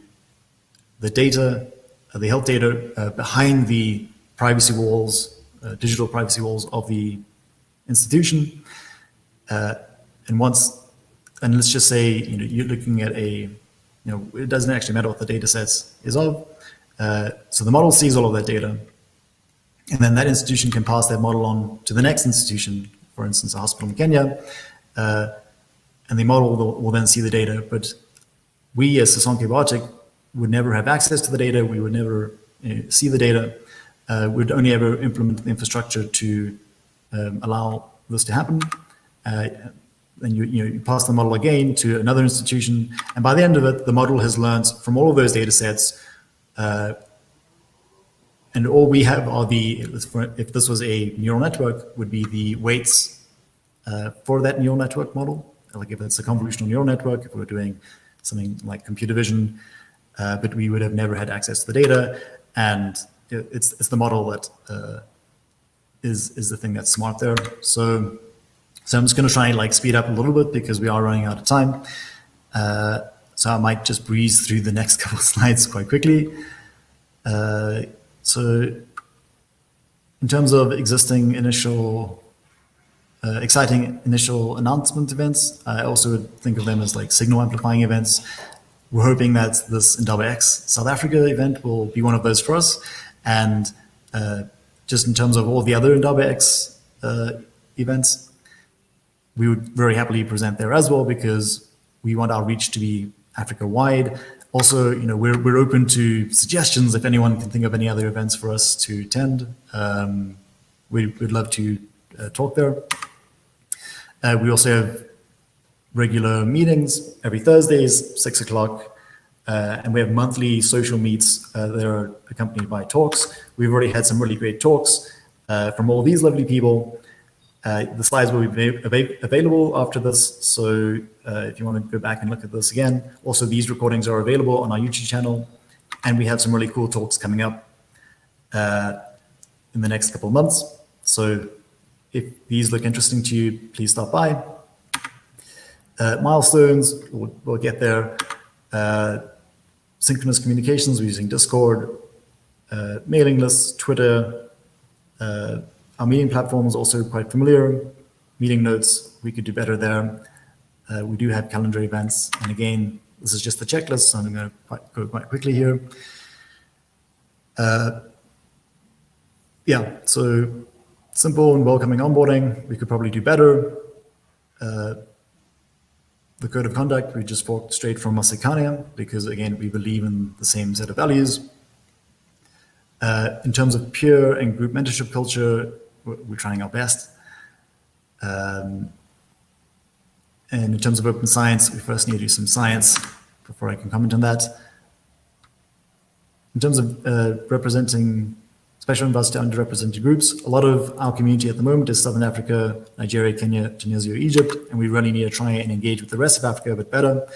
the data, the health data behind the privacy walls, digital privacy walls of the institution. And let's just say, you're looking at it doesn't actually matter what the data sets is of. So the model sees all of that data, and then that institution can pass that model on to the next institution, for instance, a hospital in Kenya, and the model will then see the data. But we as Sisonke Biotik would never have access to the data. We would never see the data. We'd only ever implement the infrastructure to allow this to happen. Then you pass the model again to another institution, and by the end of it, the model has learned from all of those data sets, and all we have are if this was a neural network, would be the weights for that neural network model. Like if it's a convolutional neural network, if we were doing something like computer vision, but we would have never had access to the data, and it's the model that is the thing that's smart there. So I'm just going to try and speed up a little bit because we are running out of time. So I might just breeze through the next couple of slides quite quickly. So in terms of existing exciting initial announcement events, I also think of them as signal amplifying events. We're hoping that this IndabaX South Africa event will be one of those for us. And just in terms of all the other IndabaX events, we would very happily present there as well, because we want our reach to be Africa-wide. Also, we're open to suggestions. If anyone can think of any other events for us to attend, we'd love to talk there. We also have regular meetings every Thursdays, 6 o'clock, and we have monthly social meets that are accompanied by talks. We've already had some really great talks from all these lovely people. The slides will be available after this, so if you want to go back and look at this again. Also, these recordings are available on our YouTube channel, and we have some really cool talks coming up in the next couple of months. So if these look interesting to you, please stop by. Milestones, we'll get there. Synchronous communications, we're using Discord, mailing lists, Twitter. Our meeting platform is also quite familiar. Meeting notes, we could do better there. We do have calendar events. And again, this is just the checklist, so I'm going to go quite quickly here. Yeah, so simple and welcoming onboarding. We could probably do better. The code of conduct, we just forked straight from Masakhane, because again, we believe in the same set of values. In terms of peer and group mentorship culture, we're trying our best. And in terms of open science, we first need to do some science before I can comment on that. In terms of representing special investor underrepresented groups, a lot of our community at the moment is Southern Africa, Nigeria, Kenya, Tunisia, Egypt, and we really need to try and engage with the rest of Africa a bit better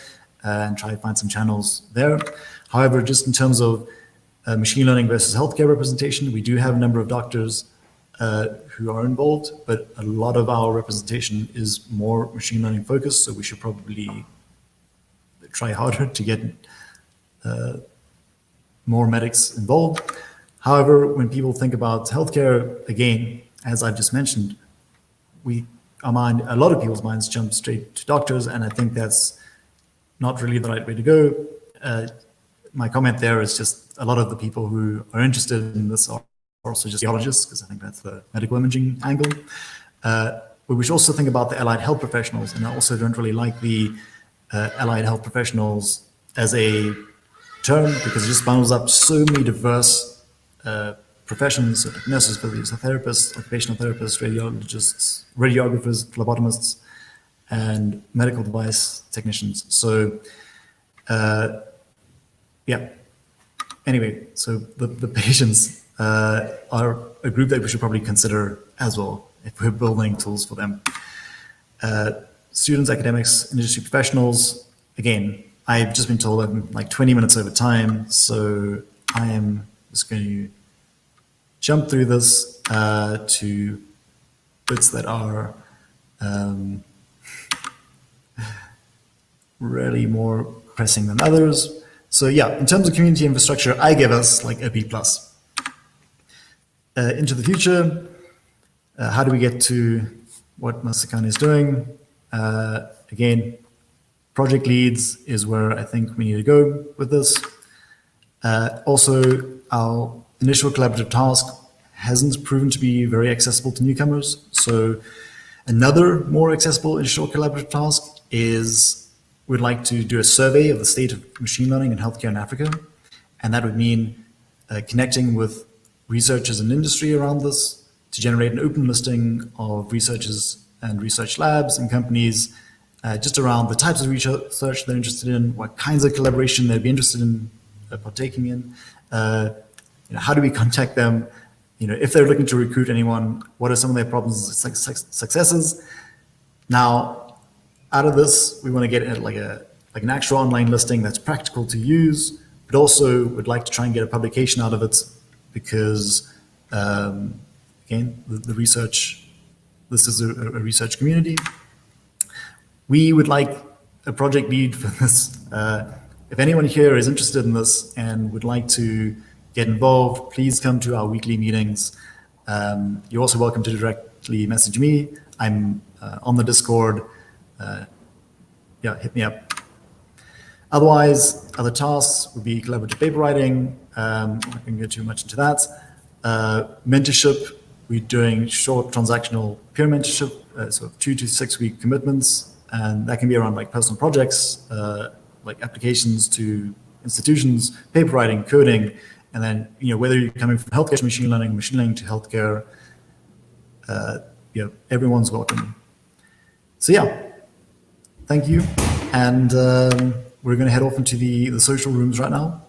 and try to find some channels there. However, just in terms of machine learning versus healthcare representation, we do have a number of doctors who are involved, but a lot of our representation is more machine learning focused, so we should probably try harder to get more medics involved. However, when people think about healthcare, again, as I've just mentioned, a lot of people's minds jump straight to doctors, and I think that's not really the right way to go. My comment there is just a lot of the people who are interested in this are also just radiologists, because I think that's the medical imaging angle. But we should also think about the allied health professionals, and I also don't really like the allied health professionals as a term, because it just bundles up so many diverse professions: nurses, physiotherapists, occupational therapists, radiologists, radiographers, phlebotomists, and medical device technicians. So, yeah. Anyway, so the patients are a group that we should probably consider as well if we're building tools for them. Students, academics, industry professionals. Again, I've just been told I'm like 20 minutes over time, so I am just going to jump through this to bits that are really more pressing than others. So yeah, in terms of community infrastructure, I give us like a B+. Into the future, how do we get to what Masakhane is doing? Again, project leads is where I think we need to go with this. Also, our initial collaborative task hasn't proven to be very accessible to newcomers. So another more accessible initial collaborative task is we'd like to do a survey of the state of machine learning and healthcare in Africa. And that would mean connecting with researchers and industry around this to generate an open listing of researchers and research labs and companies just around the types of research they're interested in, what kinds of collaboration they'd be interested in partaking in. How do we contact them? If they're looking to recruit anyone, what are some of their problems and successes? Now, out of this, we want to get like an actual online listing that's practical to use, but also would like to try and get a publication out of it because, again, the research, this is a research community. We would like a project lead for this. If anyone here is interested in this and would like to get involved, please come to our weekly meetings. You're also welcome to directly message me. I'm on the Discord. Hit me up. Otherwise, other tasks would be collaborative paper writing. I can get too much into that. Mentorship, we're doing short transactional peer mentorship, so 2 to 6 week commitments. And that can be around like personal projects, like applications to institutions, paper writing, coding, and then whether you're coming from healthcare to machine learning to healthcare, everyone's welcome. So yeah, thank you, and we're going to head off into the social rooms right now.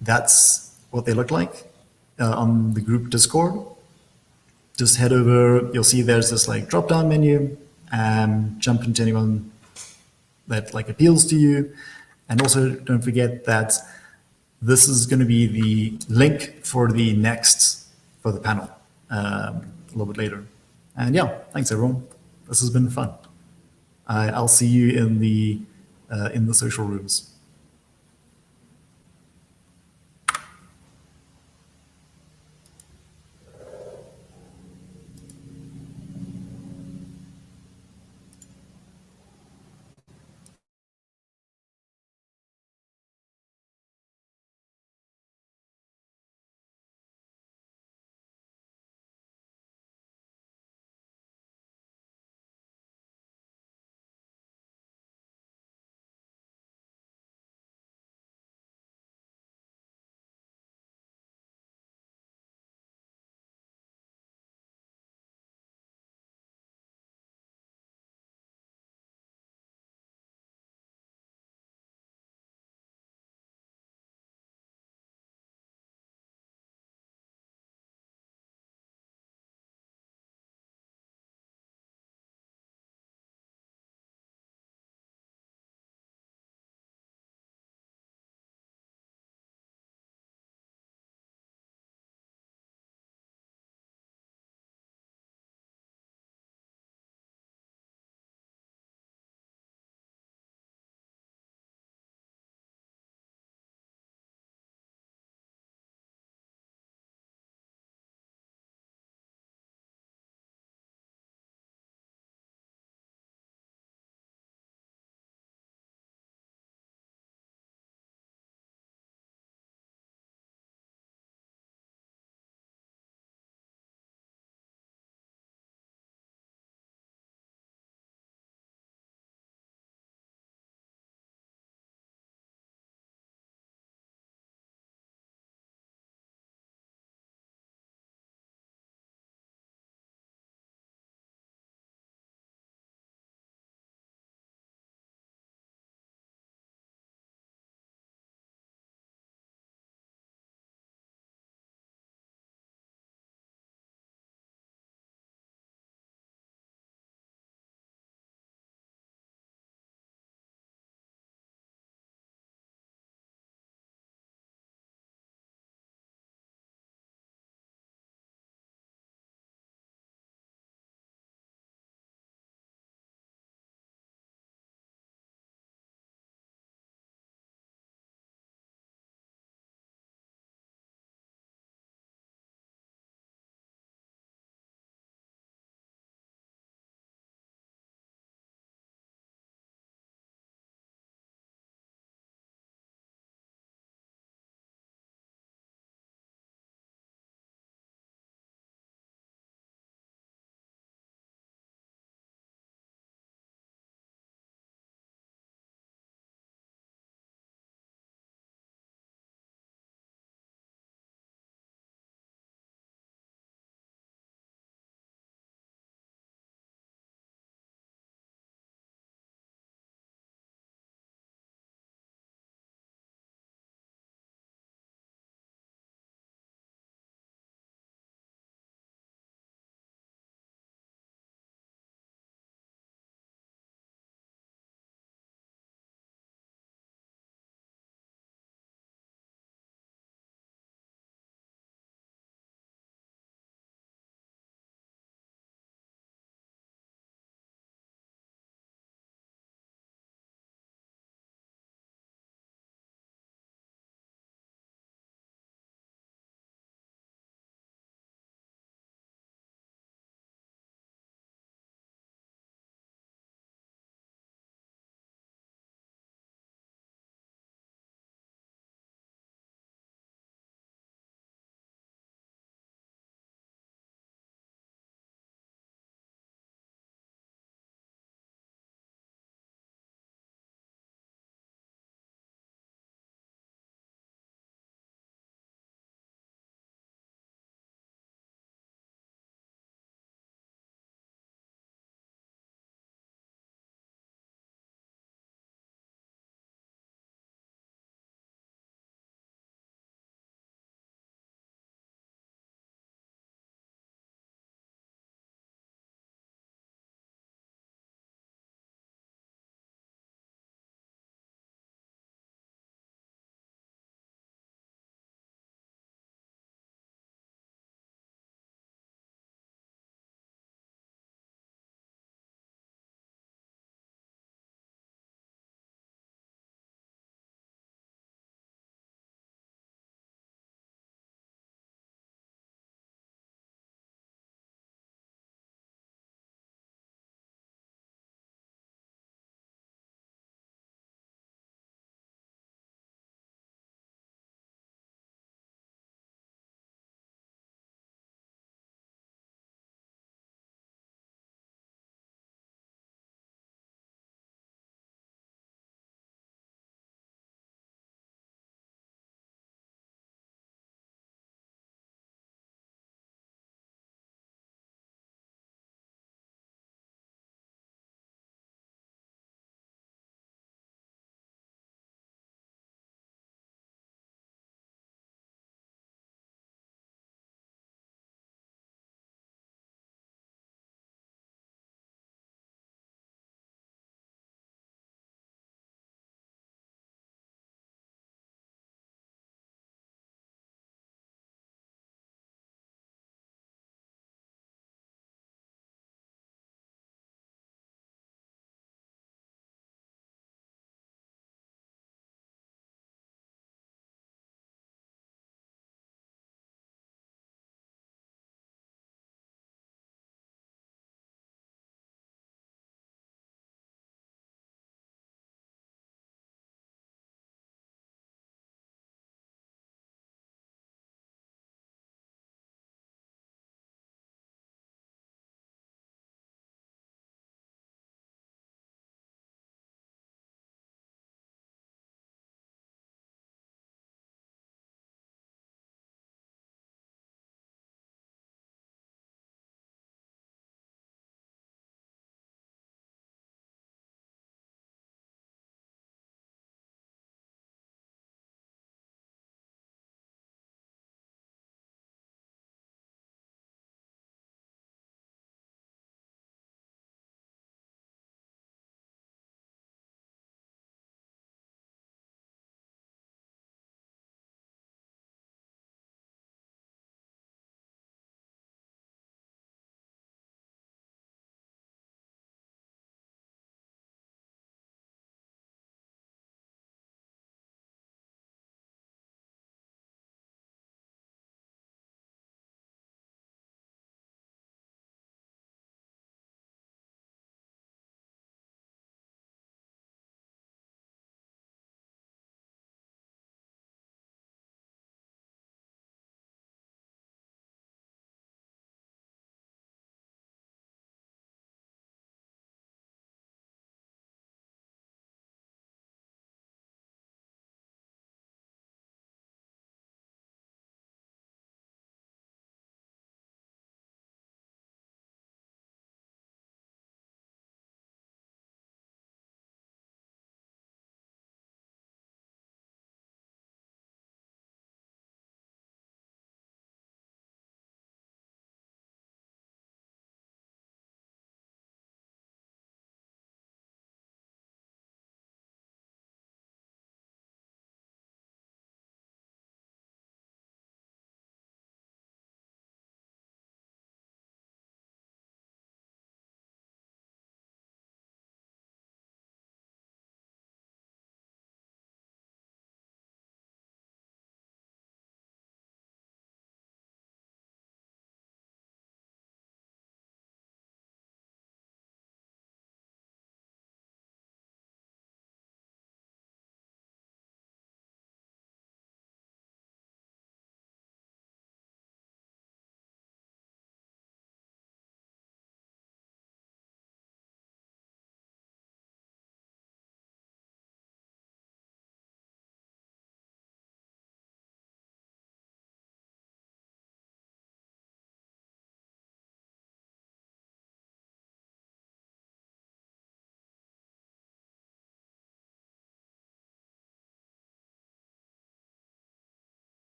That's what they look like on the group Discord. Just head over, you'll see there's this like drop-down menu, and jump into anyone that like appeals to you. And also don't forget that this is going to be the link for the panel a little bit later. And yeah, thanks everyone. This has been fun. I'll see you in the social rooms.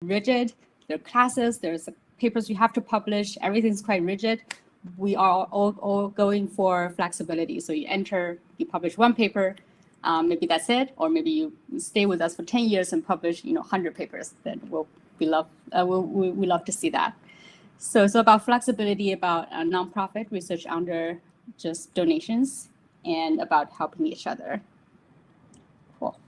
rigid. There are classes, there's papers you have to publish, everything's quite rigid. We are all going for flexibility. So you enter, you publish one paper, maybe that's it, or maybe you stay with us for 10 years and publish 100 papers. Then we love to see that. So it's about flexibility, about nonprofit research under just donations, and about helping each other. Cool.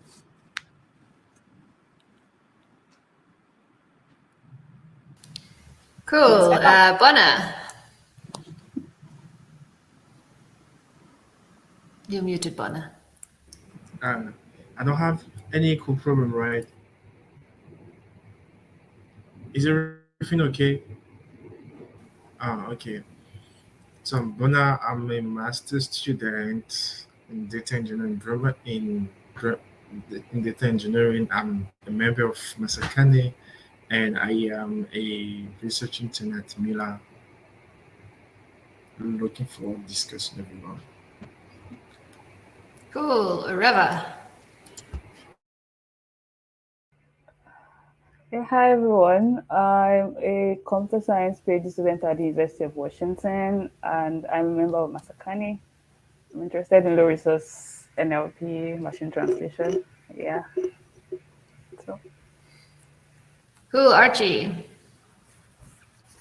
Cool. Bona. You're muted, Bona. I don't have any cool problem, right? Is everything okay? Okay. So I'm Bona. I'm a master's student in data engineering in data engineering. I'm a member of Masakhane, and I am a research intern at Mila. I'm looking forward to discussing everyone. Cool. Reva. Hey, hi everyone. I'm a computer science PhD student at the University of Washington, and I'm a member of Masakhane. I'm interested in low resource NLP, machine translation. Yeah. So. Cool. Archie.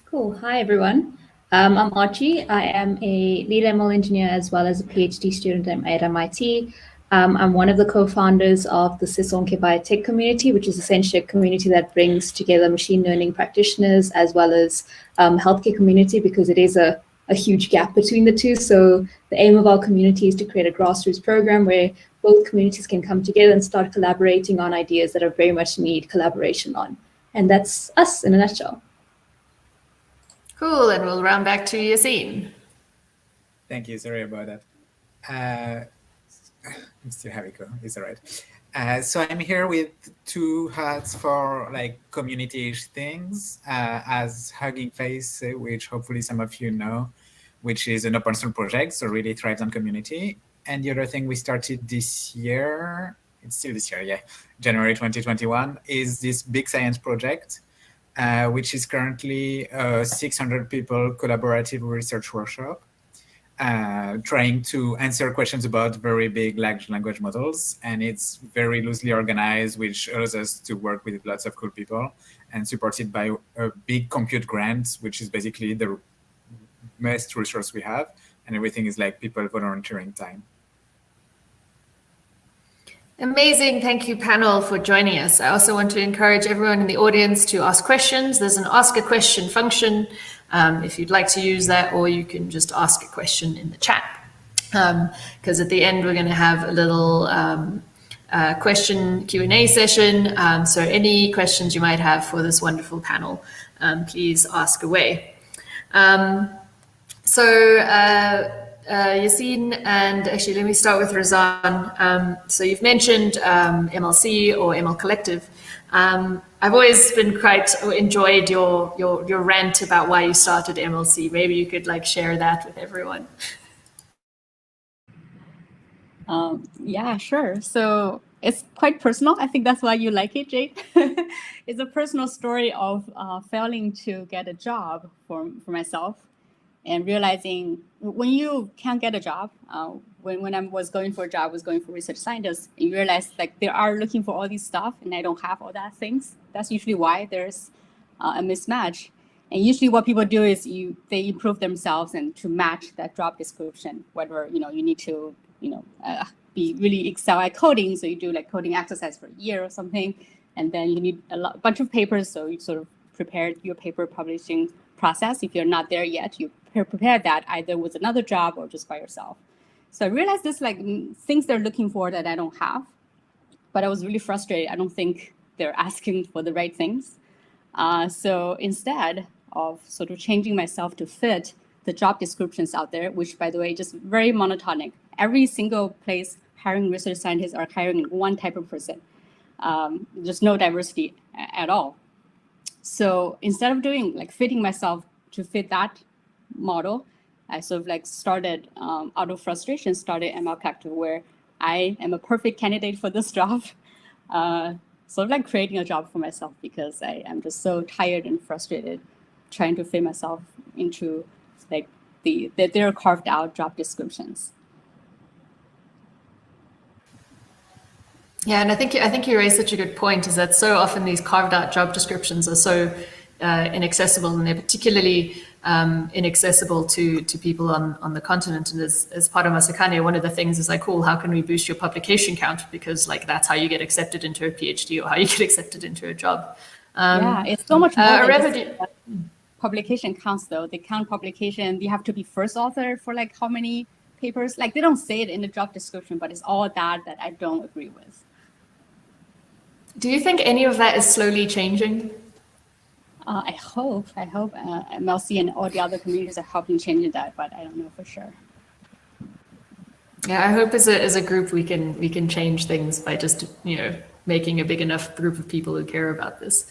Cool. Hi, everyone. I'm Archie. I am a lead ML engineer as well as a PhD student at MIT. I'm one of the co-founders of the Sisonke Biotik community, which is essentially a community that brings together machine learning practitioners as well as healthcare community, because it is a huge gap between the two. So the aim of our community is to create a grassroots program where both communities can come together and start collaborating on ideas that are very much need collaboration on. And that's us in a nutshell. Cool. And we'll round back to Yassine. Thank you. Sorry about that. I'm still having it. It's all right. So I'm here with two hats for like community-ish things, as Hugging Face, which hopefully some of you know, which is an open source project, so really thrives on community. And the other thing we started this year, it's still this year, yeah, January 2021, is this big science project, which is currently a 600 people collaborative research workshop, trying to answer questions about very big large language models. And it's very loosely organized, which allows us to work with lots of cool people, and supported by a big compute grant, which is basically the best resource we have. And everything is like people volunteering time. Amazing. Thank you, panel, for joining us. I also want to encourage everyone in the audience to ask questions. There's an ask a question function if you'd like to use that, or you can just ask a question in the chat. Because at the end, we're going to have a little question Q&A session. So any questions you might have for this wonderful panel, please ask away. Yassine, and actually let me start with Razan. So you've mentioned MLC or ML Collective. I've always been quite enjoyed your rant about why you started MLC. Maybe you could like share that with everyone. Yeah, sure. So it's quite personal. I think that's why you like it, Jade. It's a personal story of failing to get a job for myself, and realizing when you can't get a job, when I was going for a job, I was going for research scientist, and you realize like they are looking for all these stuff and I don't have all that things. That's usually why there's a mismatch. And usually what people do is they improve themselves and to match that job description, whether you need to be really excel at coding. So you do like coding exercise for a year or something, and then you need a bunch of papers. So you sort of prepared your paper publishing process. If you're not there yet, you prepare that either with another job or just by yourself. So I realized this like things they're looking for that I don't have, but I was really frustrated. I don't think they're asking for the right things. So instead of sort of changing myself to fit the job descriptions out there, which by the way, just very monotonic. Every single place hiring research scientists are hiring one type of person. There's no diversity at all. So instead of doing like fitting myself to fit that model, I sort of like started out of frustration, started ML Collective, where I am a perfect candidate for this job. sort of like creating a job for myself because I am just so tired and frustrated trying to fit myself into like their carved out job descriptions. Yeah, and I think you raised such a good point, is that so often these carved out job descriptions are so inaccessible, and they're particularly inaccessible to people on the continent. And as part of Masakhane, one of the things is like, cool, how can we boost your publication count? Because like that's how you get accepted into a PhD or how you get accepted into a job. Yeah, it's so much more than just, publication counts though. They count publication. You have to be first author for like how many papers? Like they don't say it in the job description, but it's all that I don't agree with. Do you think any of that is slowly changing? I hope MLC and all the other communities are helping change that, but I don't know for sure. Yeah, I hope as a group we can change things by just making a big enough group of people who care about this.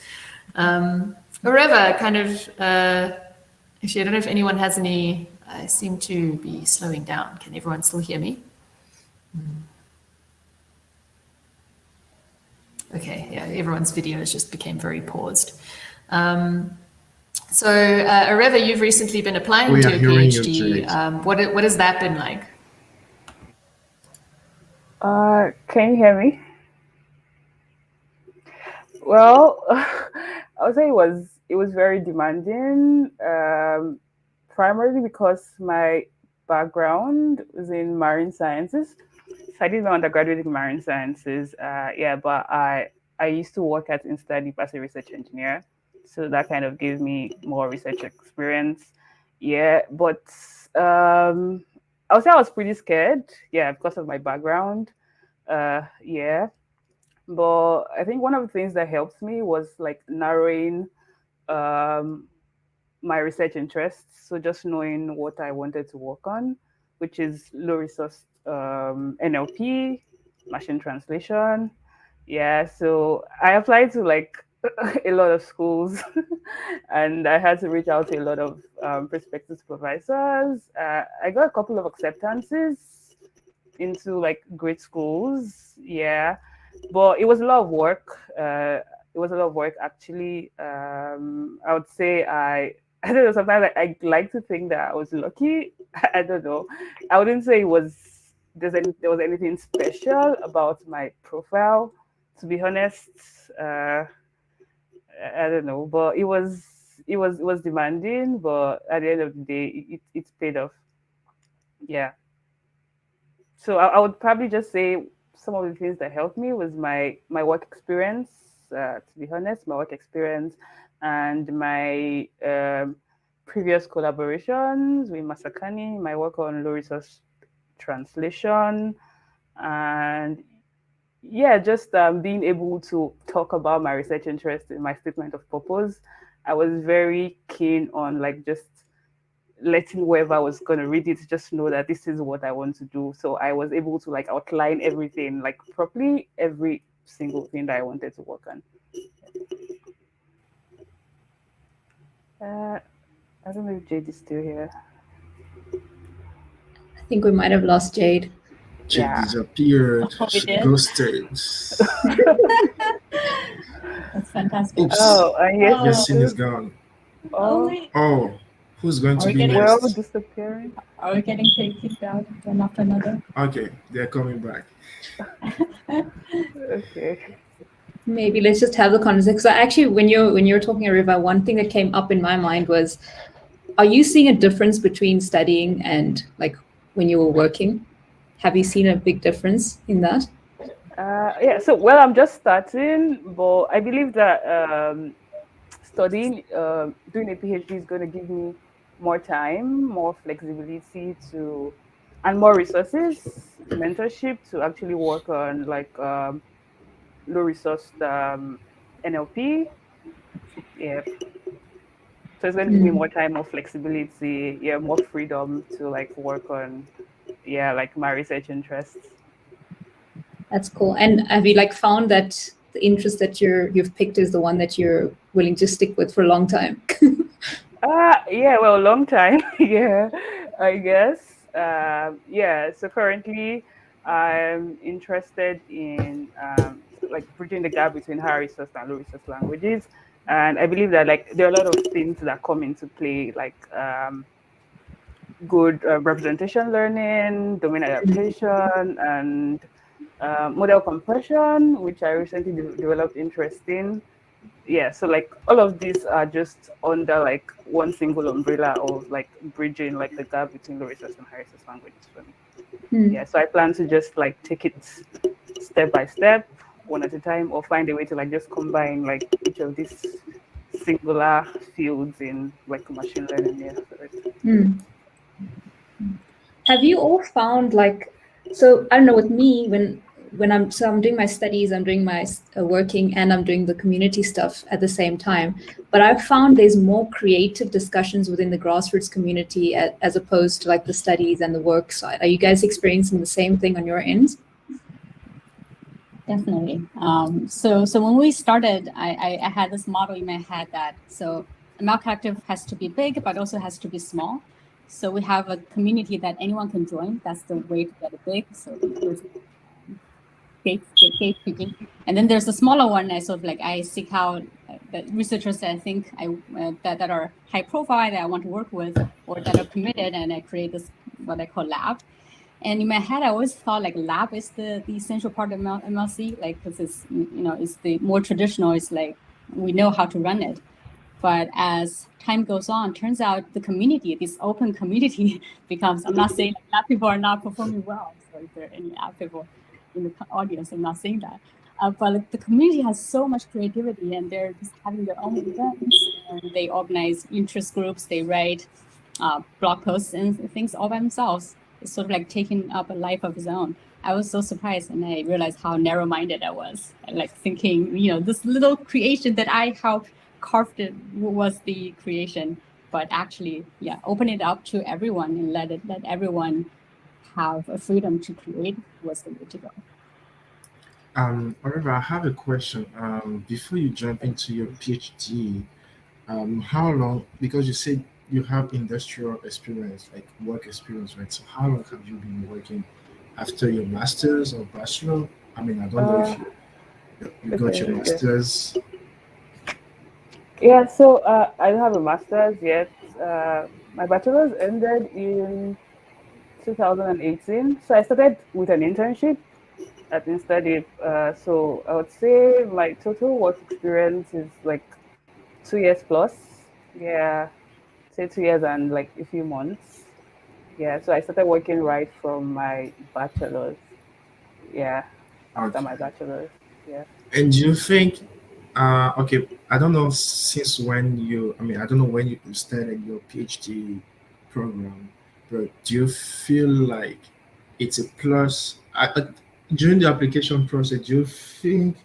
Areva, kind of, actually, I don't know if anyone has any. I seem to be slowing down. Can everyone still hear me? Okay, yeah, everyone's videos just became very paused. So, Areva, you've recently been applying to a PhD. What has that been like? Can you hear me? Well, I would say it was very demanding, primarily because my background was in marine sciences. So I did my undergraduate in marine sciences. But I used to work at InstaDeep as a research engineer. So that kind of gave me more research experience. Yeah, but I would say I was pretty scared. Yeah, because of my background. Yeah. But I think one of the things that helped me was like narrowing my research interests. So just knowing what I wanted to work on, which is low resource NLP, machine translation. Yeah, so I applied to like a lot of schools and I had to reach out to a lot of prospective supervisors. I got a couple of acceptances into like great schools. Yeah, but it was a lot of work. It was a lot of work actually. I would say I don't know, sometimes I like to think that I was lucky. I don't know. I wouldn't say there was anything special about my profile, to be honest. I don't know, but it was demanding, but at the end of the day, it paid off. Yeah. So I would probably just say some of the things that helped me was my work experience. To be honest, my work experience and my previous collaborations with Masakhane, my work on low resource translation, and yeah, just being able to talk about my research interest in my statement of purpose. I was very keen on like just letting whoever was going to read it just know that this is what I want to do. So I was able to like outline everything, like properly every single thing that I wanted to work on. I don't know if Jade is still here. I think we might have lost Jade. Jade disappeared. She ghosted. That's fantastic. Oops. Your scene is gone. Oh, who's going to be next? Disappearing. Are we getting kicked out one after another? Okay, they're coming back. Okay. Maybe let's just have the conversation. So actually, when you're talking, Areva, one thing that came up in my mind was, are you seeing a difference between studying and like when you were working? Have you seen a big difference in that? Yeah. So well, I'm just starting, but I believe that studying, doing a PhD is going to give me more time, more flexibility and more resources, mentorship to actually work on like low resource NLP. Yeah. So it's going to give me more time, more flexibility, yeah, more freedom to like work on, yeah, like my research interests. That's cool. And have you like found that the interest that you've picked is the one that you're willing to stick with for a long time? Yeah, well, long time. Yeah, I guess. Yeah. So currently, I'm interested in like bridging the gap between high resource and low resource languages. And I believe that like there are a lot of things that come into play, like good representation learning, domain adaptation, and model compression, which I recently developed interest in. Yeah, so like all of these are just under like one single umbrella of like bridging like the gap between low resource and high resource languages for me. Yeah, so I plan to just like take it step by step, one at a time, or find a way to like just combine like each of these singular fields in like machine learning. Yeah. Have you all found like, so I don't know, with me, when I'm doing my studies, I'm doing my working, and I'm doing the community stuff at the same time, but I've found there's more creative discussions within the grassroots community as opposed to like the studies and the work side. Are you guys experiencing the same thing on your ends? Definitely. So when we started, I had this model in my head that so a Mlc collective has to be big, but also has to be small. So we have a community that anyone can join. That's the way to get it big. So there's gatekeeping. And then there's a smaller one. I seek out the researchers that I think that are high profile that I want to work with or that are committed, and I create this what I call lab. And in my head, I always thought like lab is the essential part of MLC, like because it's it's the more traditional. It's like we know how to run it. But as time goes on, turns out the community, this open community becomes, I'm not saying lab people are not performing well. So if there are any lab people in the audience, I'm not saying that. But like, the community has so much creativity, and they're just having their own events, and they organize interest groups, they write blog posts and things all by themselves. It's sort of like taking up a life of its own. I was so surprised, and I realized how narrow-minded I was. Like thinking, this little creation that I helped carved it was the creation, but actually, open it up to everyone and let everyone have a freedom to create was the way to go. However, I have a question. Before you jump into your PhD, how long? Because you said you have industrial experience, like work experience, right? So how long have you been working after your master's or bachelor? I mean, I don't know if you got your master's. Yeah, so I don't have a master's yet. My bachelor's ended in 2018. So I started with an internship at InstaDeep. So I would say my total work experience is like 2 years plus. Yeah, say 2 years and like a few months. Yeah, so I started working right from my bachelor's. Yeah, after my bachelor's. Yeah. And do you think, okay, I don't know since when I don't know when you started your PhD program, but do you feel like it's a plus? During the application process, do you think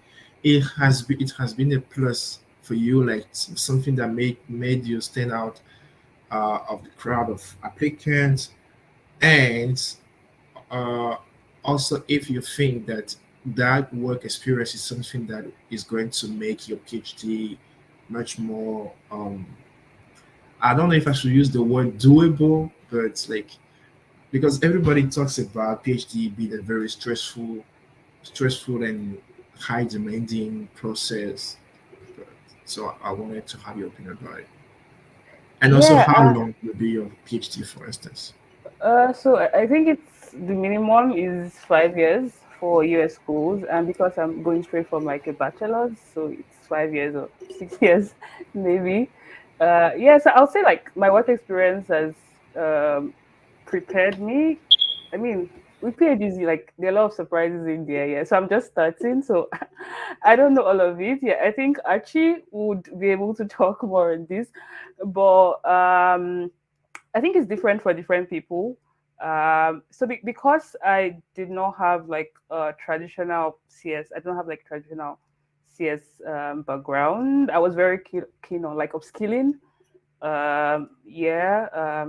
it has been a plus for you, like something that made you stand out of the crowd of applicants? And also, if you think that work experience is something that is going to make your PhD much more, I don't know if I should use the word doable, but like, because everybody talks about PhD being a very stressful and high demanding process. So I wanted to have your opinion about it. And also, how long will be your PhD, for instance? So I think it's the minimum is 5 years for US schools, and because I'm going straight from like a bachelor's, so it's 5 years or 6 years maybe. So I'll say like my work experience has prepared me. I mean, with PhDs, like there are a lot of surprises in there. Yeah, so I'm just starting, so I don't know all of it. Yeah, I think Archie would be able to talk more on this, but I think it's different for different people. Because I did not have like traditional CS, I don't have like traditional CS background. I was very keen on like upskilling.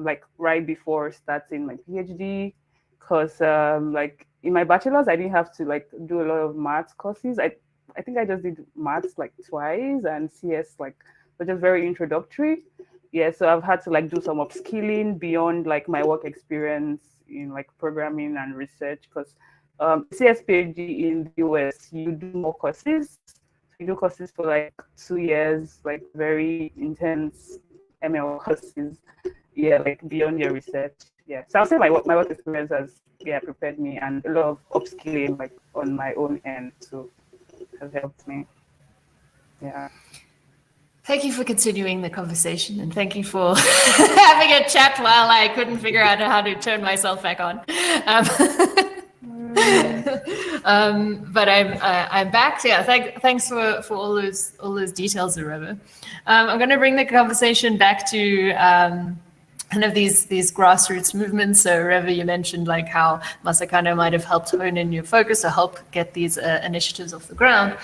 Like right before starting my PhD, because like in my bachelor's, I didn't have to like do a lot of maths courses. I think I just did maths like twice, and CS like was just very introductory. Yeah, so I've had to like do some upskilling beyond like my work experience in like programming and research, because CS PhD in the US, you do more courses. You do courses for like 2 years, like very intense ML courses. Yeah, like beyond your research. Yeah, so I'll say my work experience has prepared me, and a lot of upskilling like on my own end too has helped me. Yeah. Thank you for continuing the conversation, and thank you for having a chat while I couldn't figure out how to turn myself back on. But I'm back. So yeah, thanks for all those details, Areva. I'm going to bring the conversation back to kind of these grassroots movements. So Areva, you mentioned like how Masakhane might have helped hone in your focus or help get these initiatives off the ground.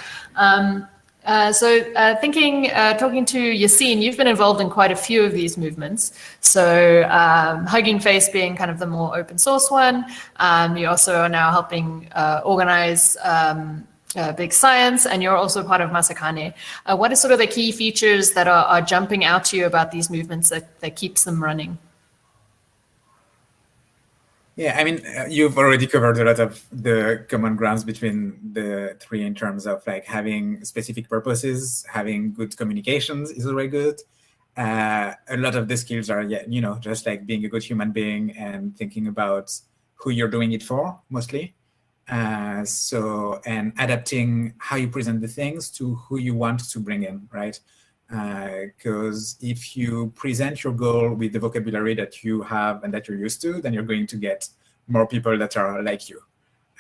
Talking to Yassine, you've been involved in quite a few of these movements. So Hugging Face being kind of the more open source one. You also are now helping organize Big Science, and you're also part of Masakhane. What are sort of the key features that are jumping out to you about these movements that keeps them running? Yeah, I mean, you've already covered a lot of the common grounds between the three in terms of like having specific purposes, having good communications is already good. A lot of the skills are, just like being a good human being and thinking about who you're doing it for, mostly. And adapting how you present the things to who you want to bring in, right? Because if you present your goal with the vocabulary that you have and that you're used to, then you're going to get more people that are like you.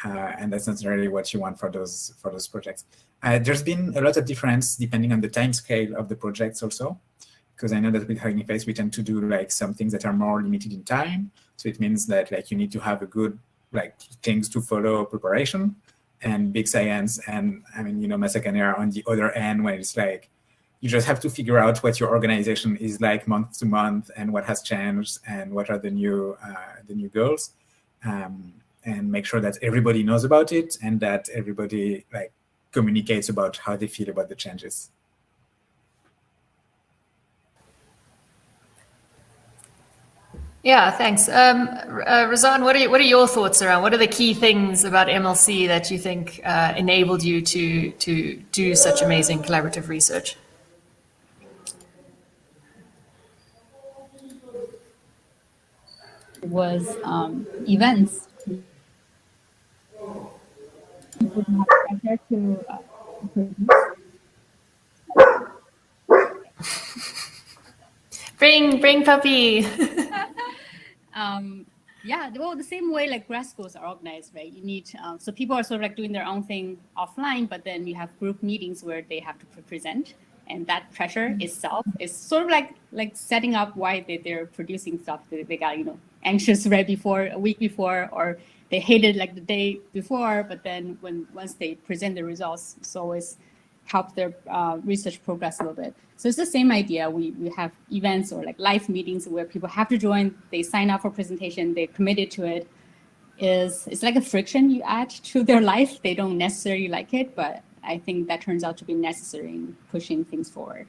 And that's not really what you want for those projects. There's been a lot of difference depending on the time scale of the projects also, because I know that with Hugging Face, we tend to do like some things that are more limited in time. So it means that like you need to have a good like things to follow preparation, and Big Science and Masakhane are on the other end when it's like, you just have to figure out what your organization is like month to month and what has changed and what are the new goals, and make sure that everybody knows about it and that everybody like communicates about how they feel about the changes. Yeah, thanks. Razan, what are your thoughts around? What are the key things about MLC that you think enabled you to do such amazing collaborative research? Was events. Bring puppy. Yeah, well, the same way like Grassroots are organized, right? You need so people are sort of like doing their own thing offline, but then you have group meetings where they have to present, and that pressure itself is sort of like setting up why they're producing stuff. They got anxious right before, a week before, or they hated like the day before, but then once they present the results, it's always help their research progress a little bit. So it's the same idea. We have events or like live meetings where people have to join, they sign up for presentation, they're committed to it. It's like a friction you add to their life. They don't necessarily like it, but I think that turns out to be necessary in pushing things forward.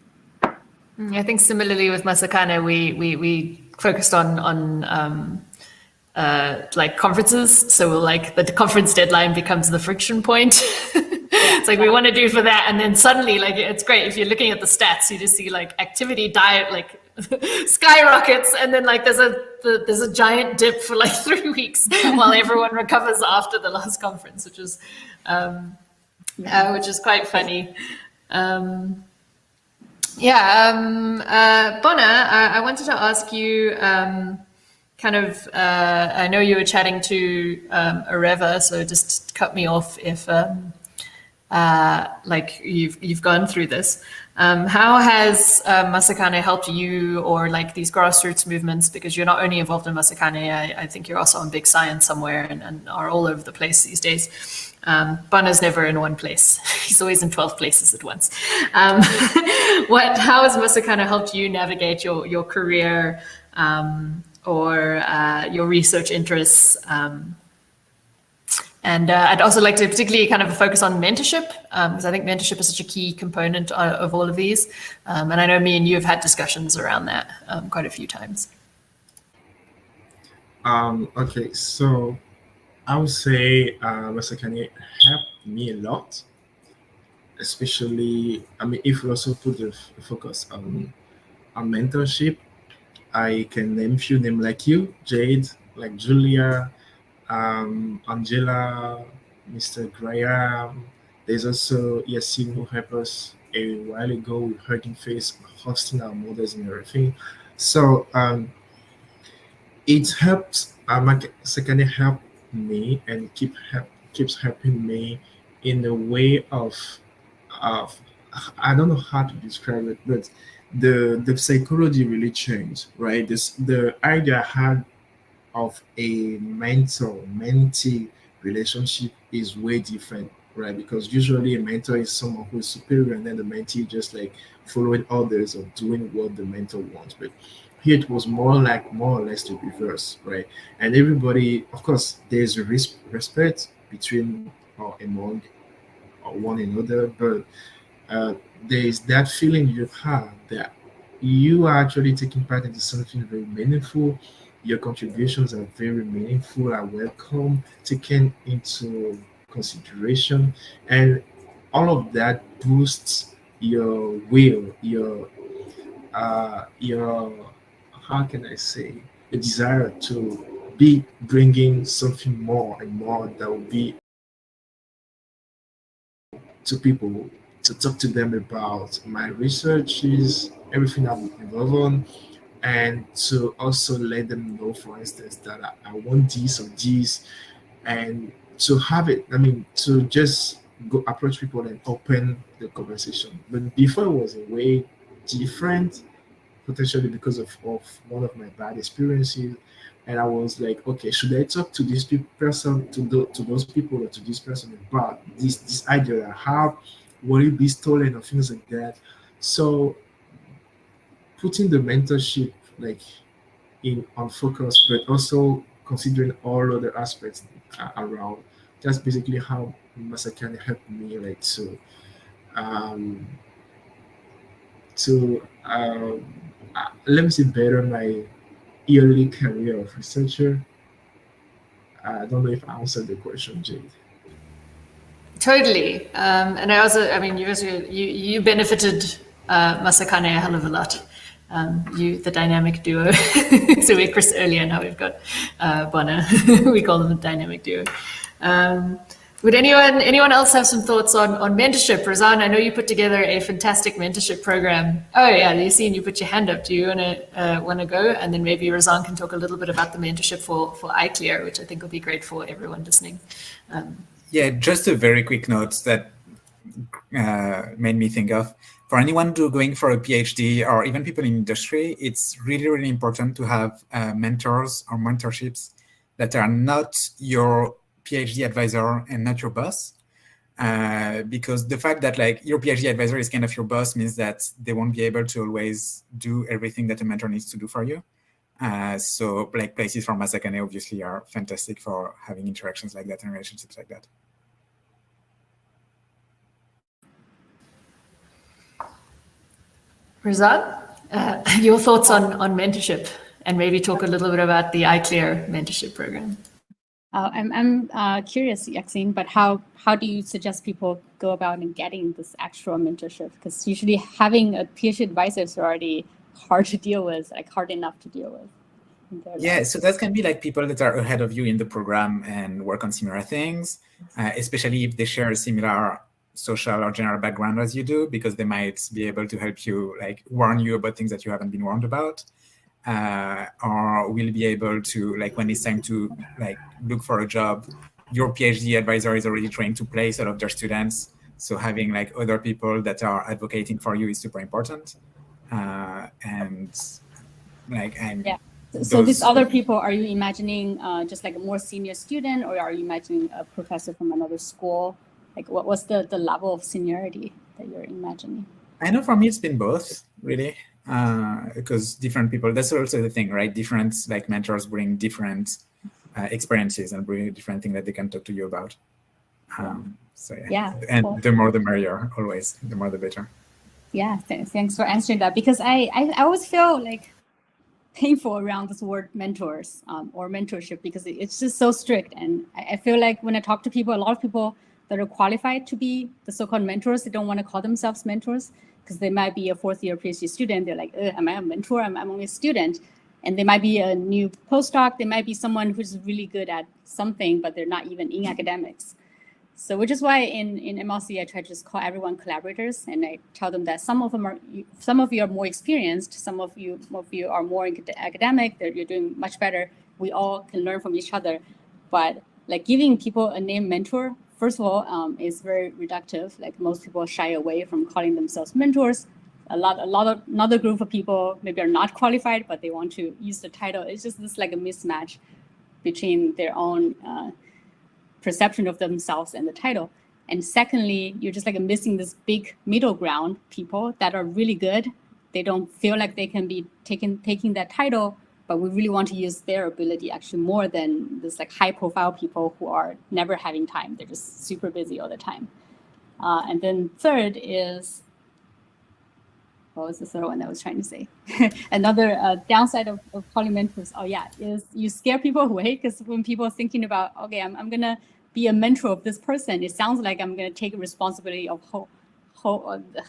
I think similarly with Masakhane, we focused on like conferences. So like the conference deadline becomes the friction point. It's like we want to do for that, and then suddenly like it's great if you're looking at the stats, you just see like activity diet like skyrockets, and then like there's a giant dip for like 3 weeks while everyone recovers after the last conference, which is quite funny. Bona, I wanted to ask you I know you were chatting to Areva, so just cut me off if like you've gone through this. How has Masakhane helped you, or like these grassroots movements? Because you're not only involved in Masakhane, I think you're also on Big Science somewhere and are all over the place these days. Bona's never in one place. He's always in 12 places at once. How has Masakhane helped you navigate your career or your research interests? And I'd also like to particularly kind of focus on mentorship, because I think mentorship is such a key component of all of these. And I know me and you have had discussions around that quite a few times. Okay, so I would say Masakhane helped me a lot, especially, I mean, if we also put the focus on mentorship, I can name few names like you, Jade, like Julia, Angela, Mr. Graham. There's also Yasin who helped us a while ago with Hugging Face, hosting our models and everything. So it helps. Secondly, help me and keeps helping me in the way of I don't know how to describe it, but the psychology really changed, right? The idea I had of a mentor mentee relationship is way different, right? Because usually a mentor is someone who is superior, and then the mentee just like following others or doing what the mentor wants. But here it was more or less the reverse, right? And everybody, of course, there's a respect between or among or one another, but uh, there is that feeling you have that you are actually taking part into something very meaningful. Your contributions are very meaningful, are welcome, taken into consideration, and all of that boosts your will, your how can I say, a desire to be bringing something more and more that will be to people, to talk to them about my researches, everything I'm involved on, and to also let them know, for instance, that I want this or this, and to have it. I mean, to just go approach people and open the conversation. But before it was a way different, potentially because of one of my bad experiences. And I was like, okay, should I talk to this person, to those people, or to this person about this idea that I have? Will it be stolen or things like that? So putting the mentorship like in on focus, but also considering all other aspects around. That's basically how Masakhane helped me like um, to let me say better my early career of researcher. I don't know if I answered the question, Jade. Totally. And I also, I mean, you benefited Masakhane a hell of a lot. The dynamic duo. So we had Chris earlier, now we've got Bonner. We call them the dynamic duo. Would anyone else have some thoughts on mentorship? Razan, I know you put together a fantastic mentorship program. Oh yeah, Yassine, you put your hand up. Do you want to go? And then maybe Razan can talk a little bit about the mentorship for iClear, which I think will be great for everyone listening. Yeah, just a very quick note that made me think of. For anyone going for a PhD or even people in industry, it's really, really important to have mentors or mentorships that are not your PhD advisor and not your boss. Because the fact that like your PhD advisor is kind of your boss means that they won't be able to always do everything that a mentor needs to do for you. So like places from Masakhane obviously are fantastic for having interactions like that and relationships like that. Razan, your thoughts on mentorship, and maybe talk a little bit about the iClear mentorship program. I'm curious, Yassine, but how do you suggest people go about in getting this actual mentorship? Because usually having a PhD advisor is already hard to deal with, like hard enough to deal with. Yeah, so that can be like people that are ahead of you in the program and work on similar things, especially if they share a similar social or general background as you do, because they might be able to help you, like warn you about things that you haven't been warned about. Or will be able to, like when it's time to like look for a job, your PhD advisor is already trained to place all of their students. So having like other people that are advocating for you is super important. And like, yeah. So these other people, are you imagining just like a more senior student, or are you imagining a professor from another school? Like what's the level of seniority that you're imagining? I know for me it's been both, really. Because different people, that's also the thing, right? Different like mentors bring different experiences and bring different things that they can talk to you about. So yeah, and cool. The more the merrier, always, the more the better. Yeah, thanks for answering that, because I always feel like painful around this word mentors or mentorship because it's just so strict. And I feel like when I talk to people, a lot of people that are qualified to be the so-called mentors, they don't want to call themselves mentors because they might be a fourth-year PhD student. They're like, am I a mentor? I'm only a student. And they might be a new postdoc. They might be someone who's really good at something, but they're not even in academics. So which is why in MLC, I try to just call everyone collaborators. And I tell them that some of you are more experienced. Some of you are more academic. You're doing much better. We all can learn from each other. But like giving people a name mentor, first of all, is very reductive. Like most people shy away from calling themselves mentors. Another group of people maybe are not qualified, but they want to use the title. It's just this like a mismatch between their own perception of themselves and the title. And secondly, you're just like missing this big middle ground people that are really good. They don't feel like they can be taking that title, but we really want to use their ability actually more than this like high profile people who are never having time. They're just super busy all the time. And then third is, what was the third one I was trying to say? Another downside of calling mentors, is you scare people away because when people are thinking about, okay, I'm going to be a mentor of this person, it sounds like I'm going to take responsibility of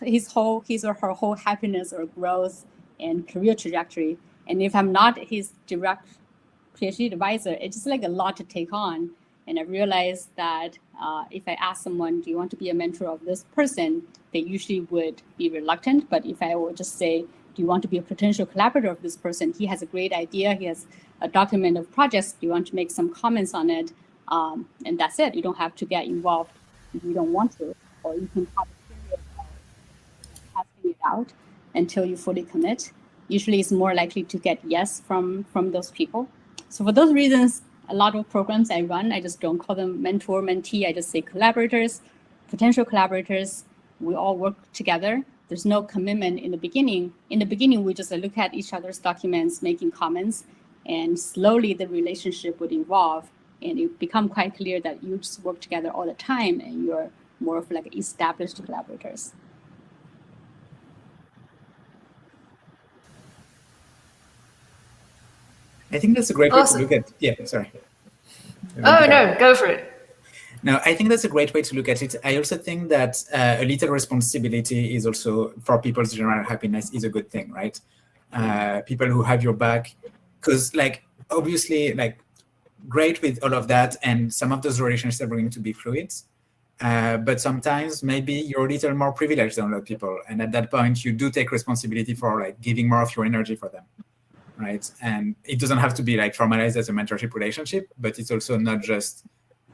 his or her whole happiness or growth and career trajectory. And if I'm not his direct PhD advisor, it's just like a lot to take on. And I realized that if I ask someone, do you want to be a mentor of this person, they usually would be reluctant. But if I would just say, do you want to be a potential collaborator of this person? He has a great idea. He has a document of projects. Do you want to make some comments on it? And that's it. You don't have to get involved if you don't want to. Or you can have a period of testing it out until you fully commit. Usually it's more likely to get yes from those people. So for those reasons, a lot of programs I run, I just don't call them mentor, mentee. I just say collaborators, potential collaborators. We all work together. There's no commitment in the beginning. In the beginning, we just look at each other's documents, making comments, and slowly the relationship would evolve. And it become quite clear that you just work together all the time and you're more of like established collaborators. I think that's a great way to look at. Yeah, sorry. Oh no, go for it. No, I think that's a great way to look at it. I also think that a little responsibility is also, for people's general happiness, is a good thing, right? People who have your back, because like obviously like great with all of that, and some of those relationships are going to be fluid. But sometimes maybe you're a little more privileged than other people, and at that point you do take responsibility for like giving more of your energy for them. Right, and it doesn't have to be like formalized as a mentorship relationship, but it's also not just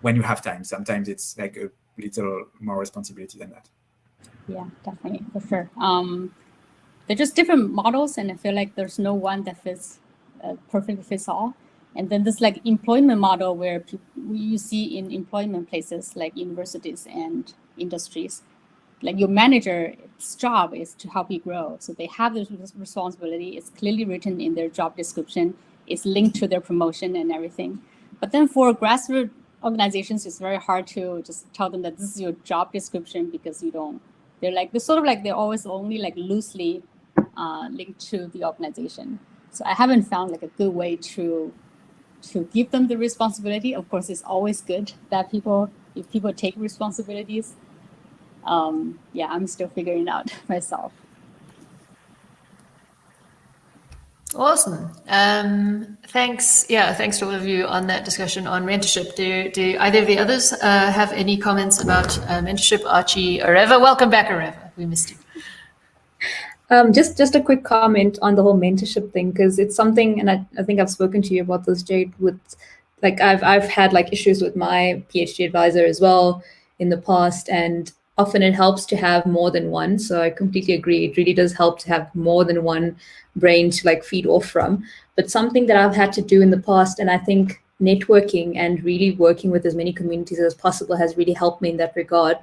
when you have time. Sometimes it's like a little more responsibility than that. Yeah, definitely, for sure. They're just different models, and I feel like there's no one that fits perfectly fits all. And then this like employment model where you see in employment places like universities and industries, like your manager's job is to help you grow. So they have this responsibility. It's clearly written in their job description. It's linked to their promotion and everything. But then for grassroots organizations, it's very hard to just tell them that this is your job description because you don't, they're always only like loosely linked to the organization. So I haven't found like a good way to give them the responsibility. Of course, it's always good that if people take responsibilities. I'm still figuring out myself. Awesome. Thanks. Yeah, thanks to all of you on that discussion on mentorship. Do either of the others have any comments about mentorship? Archie, Areva, welcome back, Areva. We missed you. Just a quick comment on the whole mentorship thing, because it's something, and I think I've spoken to you about this, Jade, with like I've had like issues with my PhD advisor as well in the past, and often it helps to have more than one. So I completely agree. It really does help to have more than one brain to like feed off from. But something that I've had to do in the past, and I think networking and really working with as many communities as possible has really helped me in that regard,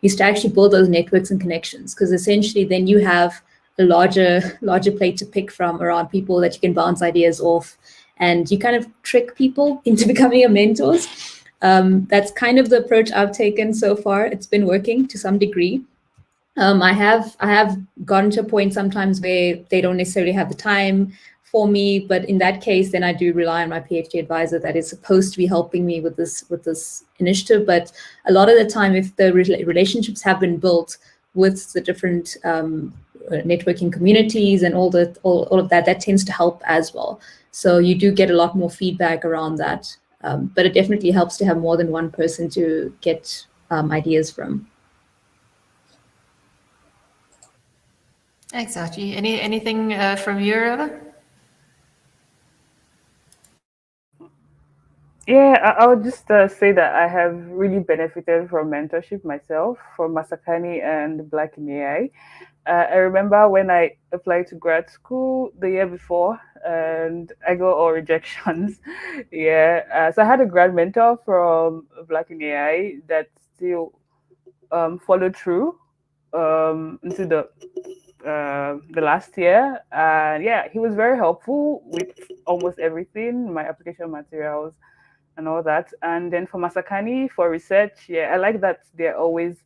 is to actually build those networks and connections. Because essentially then you have a larger plate to pick from around people that you can bounce ideas off, and you kind of trick people into becoming your mentors. That's kind of the approach I've taken so far. It's been working to some degree. I have gotten to a point sometimes where they don't necessarily have the time for me, but in that case, then I do rely on my PhD advisor that is supposed to be helping me with this initiative. But a lot of the time, if the relationships have been built with the different networking communities and all of that, that tends to help as well. So you do get a lot more feedback around that. But it definitely helps to have more than one person to get ideas from. Thanks, Archie. Anything from you, Rova? Yeah, I would just say that I have really benefited from mentorship myself, from Masakhane and Black in AI. I remember when I applied to grad school the year before, and I got all rejections. Yeah, so I had a grad mentor from Black in AI that still followed through into the last year, and yeah, he was very helpful with almost everything, my application materials and all that. And then for Masakhane, for research, yeah, I like that they're always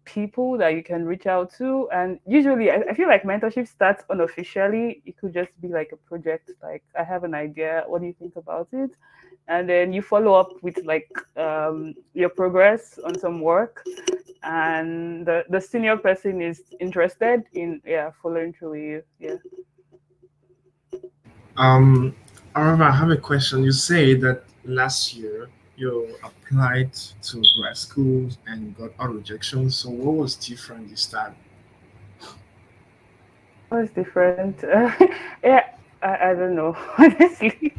people that you can reach out to. And usually I feel like mentorship starts unofficially. It could just be like a project, like I have an idea, what do you think about it? And then you follow up with like your progress on some work, and the senior person is interested in following through with you. Yeah. However, I have a question. You say that last year you applied to grad schools and got all rejections. So what was different this time? Oh, it's different. Yeah, I don't know. Honestly,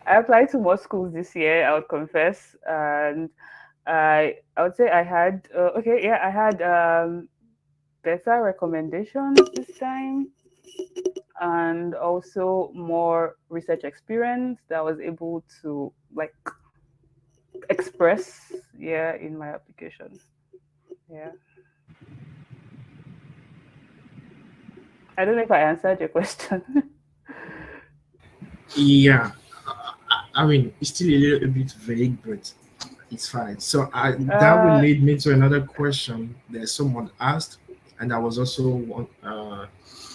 I applied to more schools this year, I would confess. And I would say I had, I had better recommendations this time, and also more research experience that I was able to like express, in my application. Yeah. I don't know if I answered your question. Yeah, I mean, it's still a little bit vague, but it's fine. So that will Uh, lead me to another question that someone asked, and I was also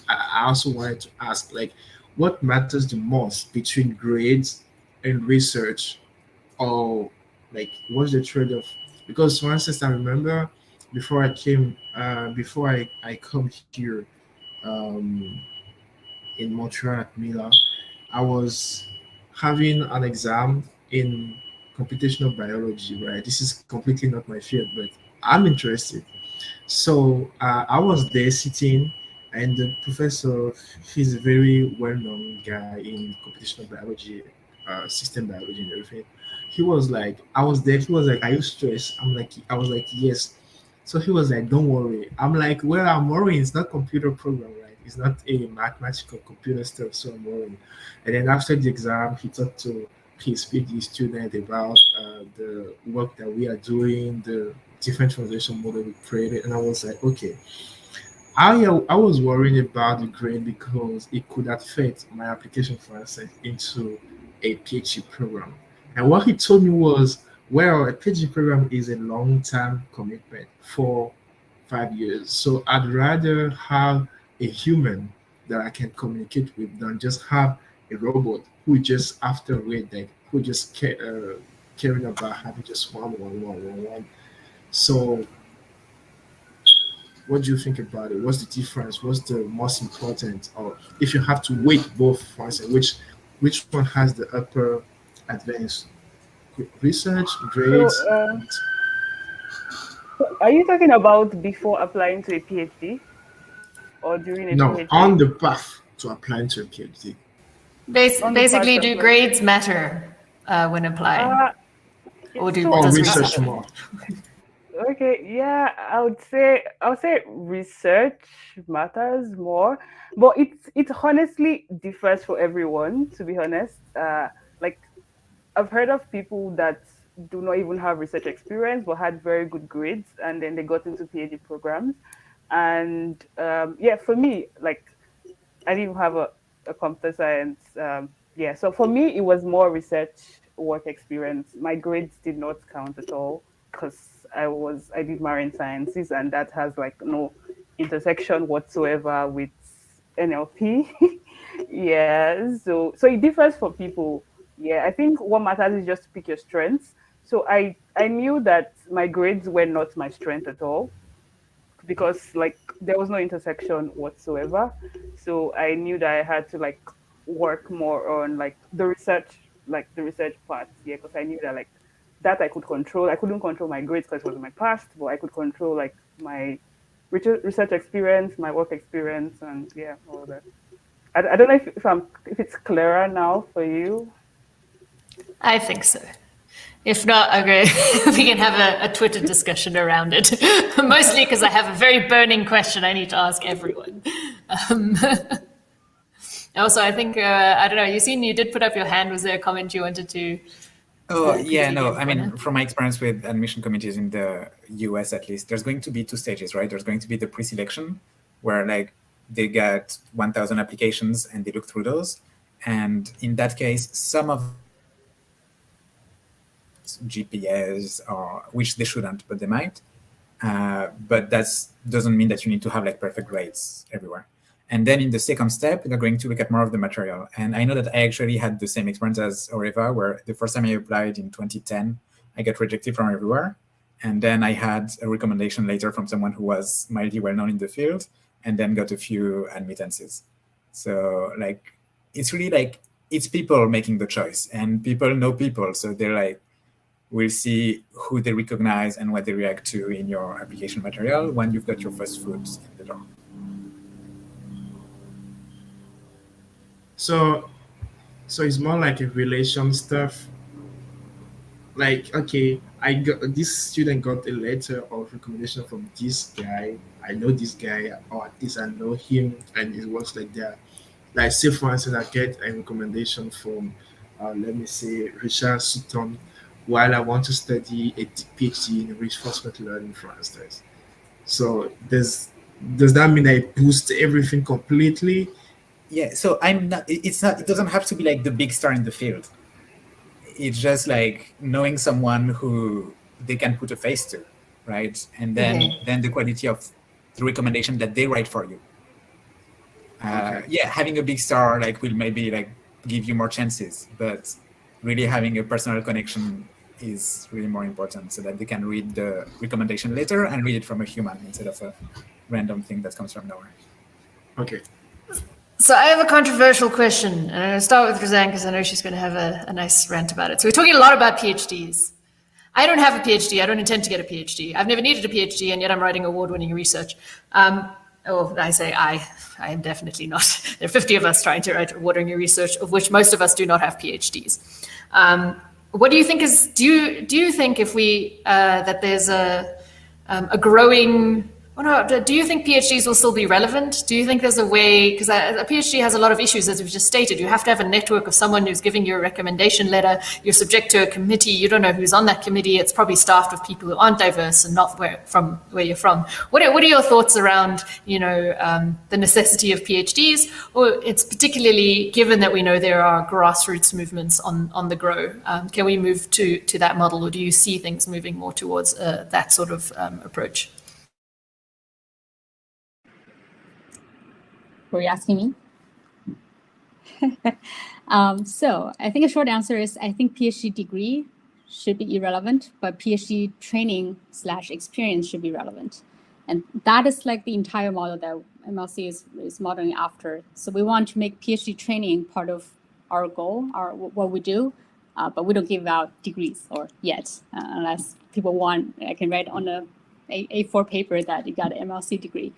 I also wanted to ask, like, what matters the most between grades and research, or like, what's the trade-off? Because for instance, I remember before I come here, um, in Montreal at Mila, I was having an exam in computational biology, right? This is completely not my field, but I'm interested. So I was there sitting, and the professor, he's a very well-known guy in computational biology, system biology, and everything. He was like, I was there. He was like, "Are you stressed?" I was like, "Yes." So he was like, "Don't worry." I'm like, "Well, I'm worrying. It's not computer program, right? It's not a mathematical computer stuff, so I'm worrying." And then after the exam, he talked to his PhD student about the work that we are doing, the different translation model we created, and I was like, okay. I was worrying about the grade because it could affect my application, for instance, into a PhD program. And what he told me was, well, a PhD program is a long-term commitment for 5 years. So I'd rather have a human that I can communicate with than just have a robot who just after read like who just caring about having just one. So what do you think about it? What's the difference? What's the most important? Or if you have to weight both, for instance, which one has the upper advance? Research, so, grades, are you talking about before applying to a PhD or during a no, on PhD? the path to applying to a PhD. On the part Basically, of do grades matter when applying? uh, Or so Or does research research? more. okay, yeah, I would say research matters more, but it honestly differs for everyone. To be honest, like I've heard of people that do not even have research experience but had very good grades, and then they got into PhD programs. And for me, like I didn't have a computer science. So for me, it was more research work experience. My grades did not count at all because I did marine sciences, and that has like no intersection whatsoever with NLP. Yeah, so it differs for people. Yeah, I think what matters is just to pick your strengths. So I knew that my grades were not my strength at all, because like there was no intersection whatsoever. So I knew that I had to like work more on like the research part. Yeah, because I knew that like that I could control. I couldn't control my grades because it was in my past, but I could control like my research experience, my work experience, and yeah, all that. I don't know if it's clearer now for you. I think so. If not, okay, we can have a Twitter discussion around it. Mostly because I have a very burning question I need to ask everyone. Also, I think, I don't know, you did put up your hand. Was there a comment you wanted to? Oh, yeah, no, I mean, from my experience with admission committees in the US, at least, there's going to be two stages, right? There's going to be the pre-selection, where like they get 1,000 applications and they look through those. And in that case, some of GPAs, or which they shouldn't, but they might. But that doesn't mean that you need to have like perfect grades everywhere. And then in the second step, they're going to look at more of the material. And I know that I actually had the same experience as Oreva, where the first time I applied in 2010, I got rejected from everywhere. And then I had a recommendation later from someone who was mildly well-known in the field, and then got a few admittances. So like, it's really like, it's people making the choice, and people know people. So they're like, we'll see who they recognize and what they react to in your application material when you've got your first foot in the door. So it's more like a relation stuff. Like, okay, this student got a letter of recommendation from this guy. I know this guy, or at least I know him, and it works like that. Like, say for instance, I get a recommendation from, let me say, Richard Sutton, while I want to study a PhD in reinforcement learning, for instance. So does that mean I boost everything completely? Yeah, so it doesn't have to be like the big star in the field. It's just like knowing someone who they can put a face to, right? And then the quality of the recommendation that they write for you. Yeah, having a big star like will maybe like give you more chances, but really having a personal connection is really more important, so that they can read the recommendation letter and read it from a human instead of a random thing that comes from nowhere. Okay. So I have a controversial question, and I'm going to start with Roseanne because I know she's going to have a nice rant about it. So we're talking a lot about PhDs. I don't have a PhD. I don't intend to get a PhD. I've never needed a PhD, and yet I'm writing award-winning research. I say I am definitely not. There are 50 of us trying to write award-winning research, of which most of us do not have PhDs. What do you think is? Do you think if we that there's a growing? Do you think PhDs will still be relevant? Do you think there's a way, because a PhD has a lot of issues, as we've just stated. You have to have a network of someone who's giving you a recommendation letter. You're subject to a committee. You don't know who's on that committee. It's probably staffed with people who aren't diverse and not where you're from. What are your thoughts around, the necessity of PhDs? Or it's particularly given that we know there are grassroots movements on the grow. Can we move to that model, or do you see things moving more towards that sort of approach? Were you asking me? So I think a short answer is I think PhD degree should be irrelevant, but PhD training / experience should be relevant. And that is like the entire model that MLC is modeling after. So we want to make PhD training part of our goal, what we do, but we don't give out degrees or yet, unless people want, I can write on a A4 paper that you got an MLC degree.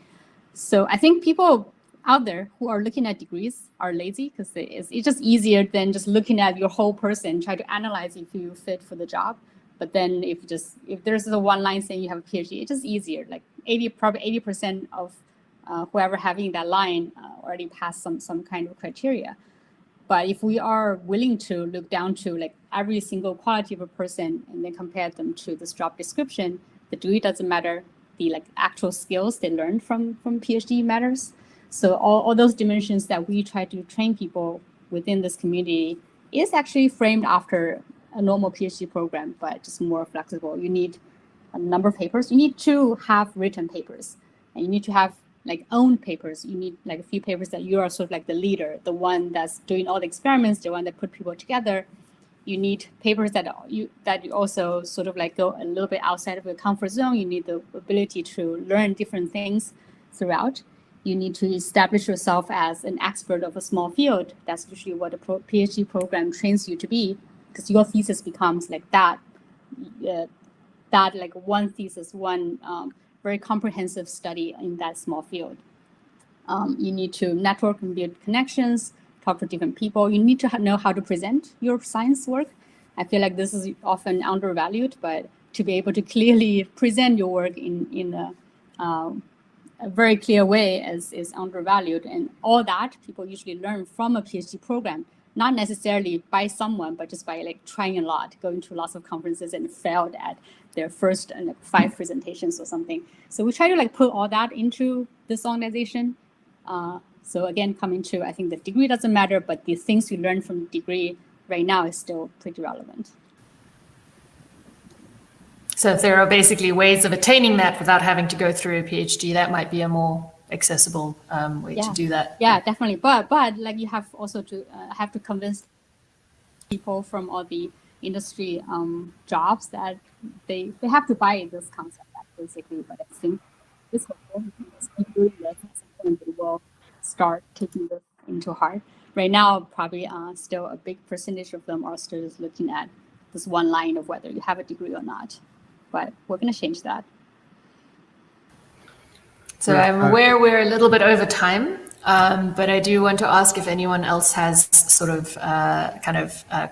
So I think people out there who are looking at degrees are lazy, because it's just easier than just looking at your whole person, try to analyze if you fit for the job. But then if there's a one line saying you have a PhD, it's just easier. Like probably 80% of whoever having that line already passed some kind of criteria. But if we are willing to look down to like every single quality of a person and then compare them to this job description, the degree doesn't matter. The like actual skills they learned from PhD matters. So all those dimensions that we try to train people within this community is actually framed after a normal PhD program, but just more flexible. You need a number of papers. You need to have written papers, and you need to have like own papers. You need like a few papers that you are sort of like the leader, the one that's doing all the experiments, the one that put people together. You need papers that you also sort of like go a little bit outside of your comfort zone. You need the ability to learn different things throughout. You need to establish yourself as an expert of a small field. That's usually what a PhD program trains you to be, because your thesis becomes like that like one thesis, one very comprehensive study in that small field. You need to network and build connections, talk to different people. You need to know how to present your science work. I feel like this is often undervalued, but to be able to clearly present your work in a very clear way is undervalued. And all that people usually learn from a PhD program, not necessarily by someone, but just by like trying a lot, going to lots of conferences and failed at their first 5 presentations or something. So we try to like put all that into this organization. So again, coming to, I think the degree doesn't matter, but the things you learn from the degree right now is still pretty relevant. So if there are basically ways of attaining that without having to go through a PhD, that might be a more accessible way to do that. Yeah, definitely. But like you have also to have to convince people from all the industry jobs that they have to buy this concept basically. But I think this will keep doing this, and they will start taking this into heart. Right now, probably still a big percentage of them are still just looking at this one line of whether you have a degree or not. But we're going to change that. So I'm aware we're a little bit over time, but I do want to ask if anyone else has sort of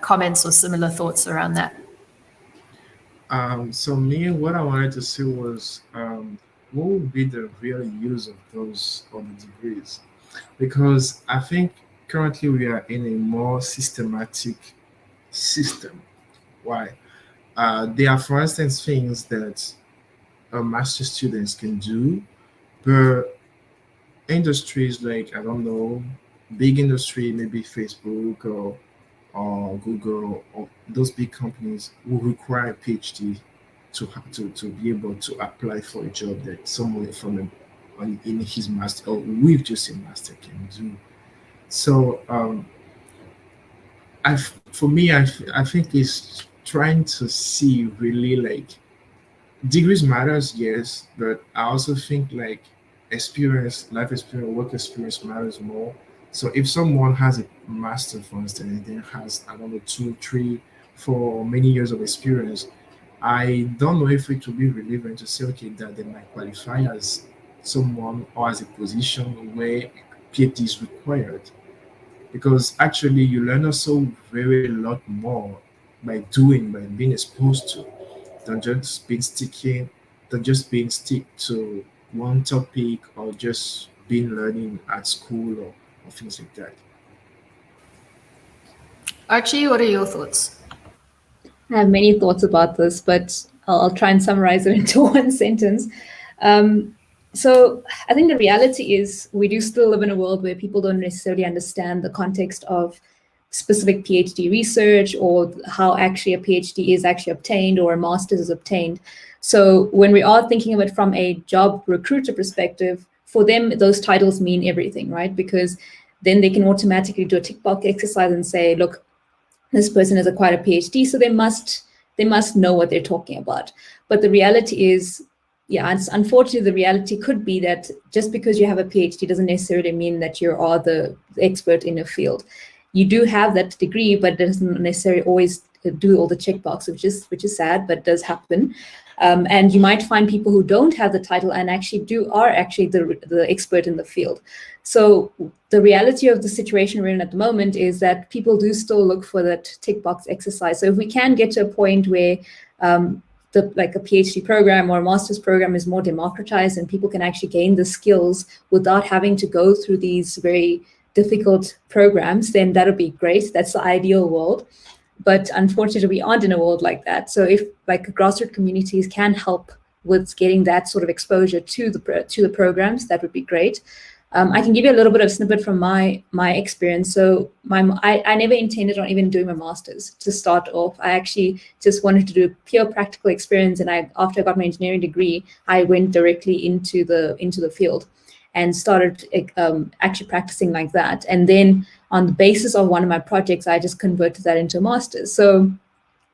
comments or similar thoughts around that. So me, what I wanted to see was what would be the real use of those other degrees? Because I think currently we are in a more systematic system. Why? There are, for instance, things that master's students can do, but industries like, I don't know, big industry, maybe Facebook or Google or those big companies will require a PhD to be able to apply for a job that someone from in his master or with just a master can do. So I think it's trying to see really like degrees matters, yes, but I also think like experience, life experience, work experience matters more. So if someone has a master, for instance, and then has, I don't know, 2, 3, 4 many years of experience, I don't know if it will be relevant to say, okay, that they might qualify as someone or as a position where PhD is required. Because actually you learn also very lot more by being exposed to, than just being stick to one topic or just being learning at school or things like that. Archie, what are your thoughts? I have many thoughts about this, but I'll try and summarize it into one sentence. So I think the reality is we do still live in a world where people don't necessarily understand the context of specific PhD research or how actually a PhD is actually obtained or a master's is obtained. So when we are thinking of it from a job recruiter perspective, for them, those titles mean everything, right? Because then they can automatically do a tick box exercise and say, look, this person has acquired a PhD, so they must know what they're talking about. But the reality is, unfortunately, the reality could be that just because you have a PhD doesn't necessarily mean that you are the expert in a field. You do have that degree, but it doesn't necessarily always do all the checkbox, which is sad, but does happen. And you might find people who don't have the title and are actually the expert in the field. So the reality of the situation we're in at the moment is that people do still look for that tick box exercise. So if we can get to a point where like a PhD program or a master's program is more democratized and people can actually gain the skills without having to go through these very difficult programs, then that would be great. That's the ideal world. But unfortunately, we aren't in a world like that. So if like grassroots communities can help with getting that sort of exposure to the programs, that would be great. I can give you a little bit of snippet from my experience. So I never intended on even doing my master's to start off. I actually just wanted to do a pure practical experience. And after I got my engineering degree, I went directly into the field. and started actually practicing like that. And then on the basis of one of my projects, I just converted that into a master's. So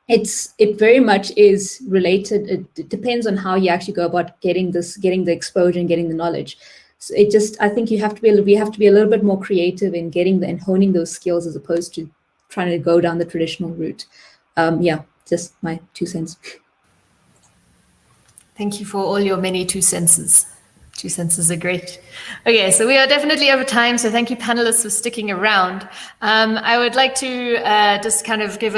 it very much is related. It depends on how you actually go about getting the exposure and getting the knowledge. So I think we have to be a little bit more creative in getting and honing those skills as opposed to trying to go down the traditional route. Yeah, just my 2 cents. Thank you for all your many 2 senses. 2 senses are great. Okay, so we are definitely over time, so thank you, panelists, for sticking around. I would like to just kind of give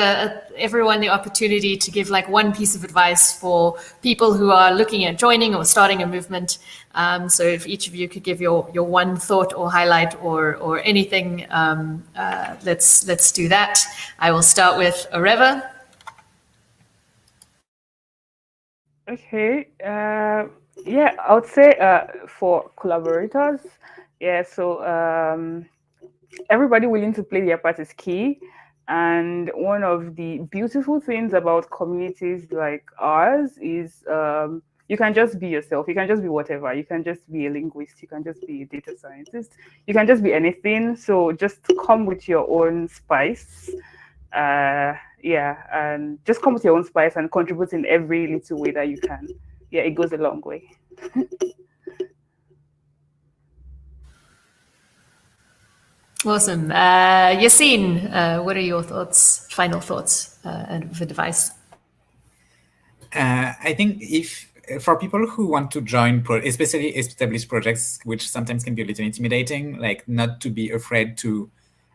everyone the opportunity to give like one piece of advice for people who are looking at joining or starting a movement. So if each of you could give your one thought or highlight or anything, let's do that. I will start with Areva. Okay. Yeah, I would say for collaborators, yeah, so everybody willing to play their part is key. And one of the beautiful things about communities like ours is you can just be yourself. You can just be whatever. You can just be a linguist. You can just be a data scientist. You can just be anything. So just come with your own spice. Yeah, and just come with your own spice and contribute in every little way that you can. Yeah, it goes a long way. Awesome. Yassine, what are your thoughts, final thoughts and advice? I think if for people who want to join, especially established projects, which sometimes can be a little intimidating, like not to be afraid to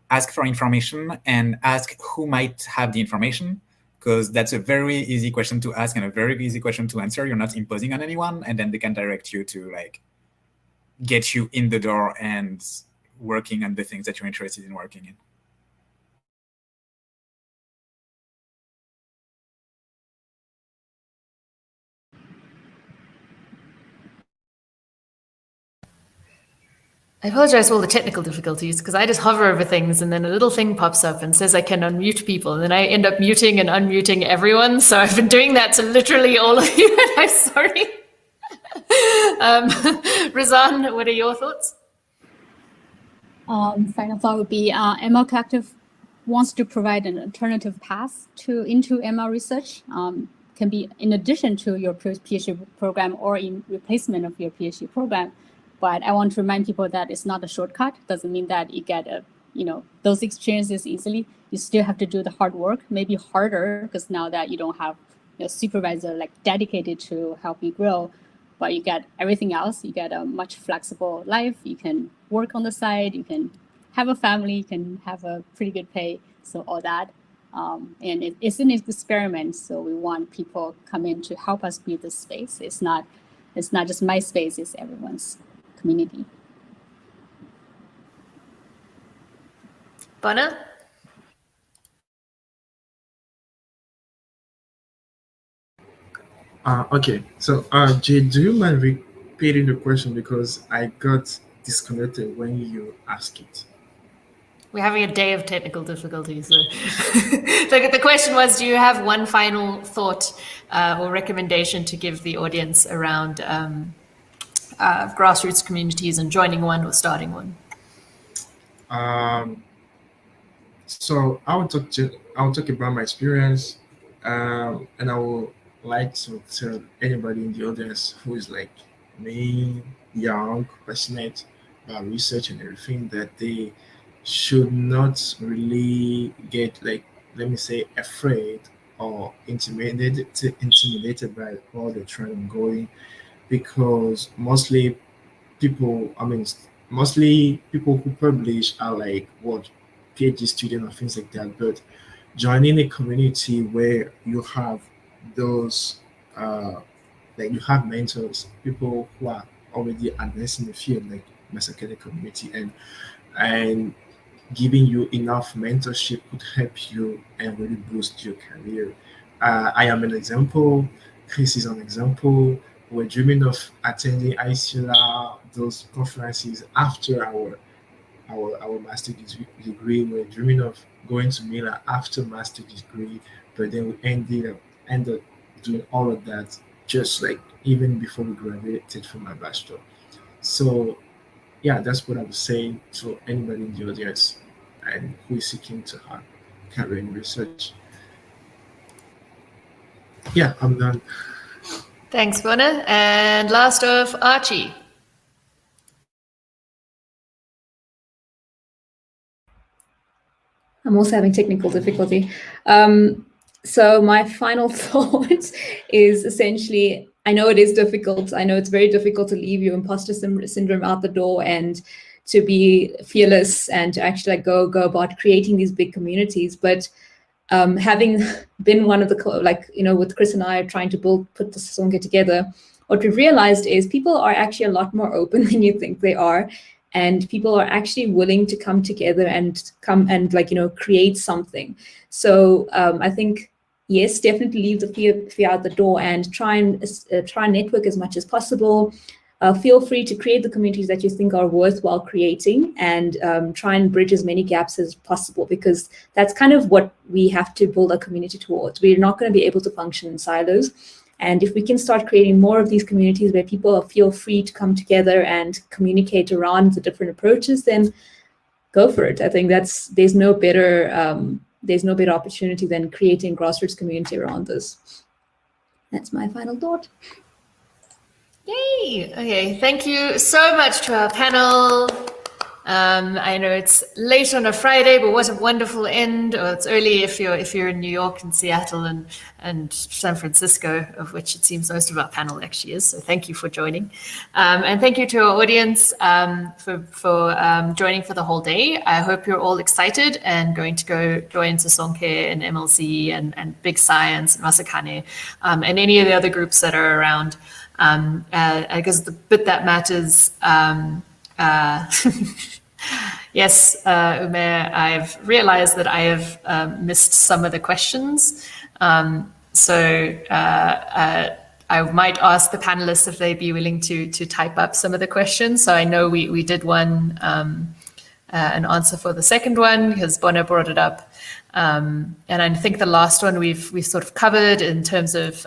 ask for information and ask who might have the information, because that's a very easy question to ask and a very easy question to answer. You're not imposing on anyone, and then they can direct you to like get you in the door and working on the things that you're interested in working in. I apologize for all the technical difficulties because I just hover over things and then a little thing pops up and says I can unmute people and then I end up muting and unmuting everyone. So I've been doing that to literally all of you and I'm sorry. Razan, what are your thoughts? Final thought would be ML Collective wants to provide an alternative path into ML research. Can be in addition to your PhD program or in replacement of your PhD program. But I want to remind people that it's not a shortcut. Doesn't mean that you get those experiences easily. You still have to do the hard work, maybe harder because now that you don't have a supervisor like dedicated to help you grow, but you get everything else. You get a much flexible life. You can work on the side. You can have a family. You can have a pretty good pay. So all that. And it's an experiment. So we want people come in to help us build this space. It's not just my space. It's everyone's community. Bana? Okay, so Jade, do you mind repeating the question because I got disconnected when you asked it? We're having a day of technical difficulties. So. The question was, do you have one final thought or recommendation to give the audience around grassroots communities and joining one or starting one? So I'll talk about my experience, and I will like to tell anybody in the audience who is like me, young, passionate about research and everything, that they should not really get like, let me say, afraid or intimidated by all the trend going, because mostly people who publish are like what PhD student or things like that. But joining a community where you have those like you have mentors, people who are already advanced in the field, like Masakhane community, and giving you enough mentorship could help you and really boost your career. I am an example. Chris is an example. We're dreaming of attending ICLR, those conferences after our master degree. We're dreaming of going to Mila after master degree, but then we end up doing all of that just like even before we graduated from my bachelor. So yeah, that's what I would say to anybody in the audience and who is seeking to have career in research. Yeah, I'm done. Thanks, Bona. And last off, Archie. I'm also having technical difficulty. So my final thought is essentially, I know it is difficult. I know it's very difficult to leave your imposter syndrome out the door and to be fearless and to actually like go about creating these big communities. But having been one of the, with Chris and I trying to put the Sisonke together, what we've realized is people are actually a lot more open than you think they are. And people are actually willing to come together and create something. So I think, yes, definitely leave the fear out the door and try and network as much as possible. Feel free to create the communities that you think are worthwhile creating and try and bridge as many gaps as possible, because that's kind of what we have to build our community towards. We're not going to be able to function in silos. And if we can start creating more of these communities where people feel free to come together and communicate around the different approaches, then go for it. I think there's no better opportunity than creating grassroots community around this. That's my final thought. Yay! Okay, thank you so much to our panel. I know it's late on a Friday, but what a wonderful end. Or it's early if you're in New York and Seattle and San Francisco, of which it seems most of our panel actually is. So thank you for joining, and thank you to our audience for joining for the whole day. I hope you're all excited and going to go join Sisonke and MLC and Big Science and Masakhane and any of the other groups that are around. I guess the bit that matters. Yes, Umair, I've realized that I have missed some of the questions. So I might ask the panelists if they'd be willing to type up some of the questions. So I know we did one, an answer for the second one because Bona brought it up. And I think the last one we've sort of covered in terms of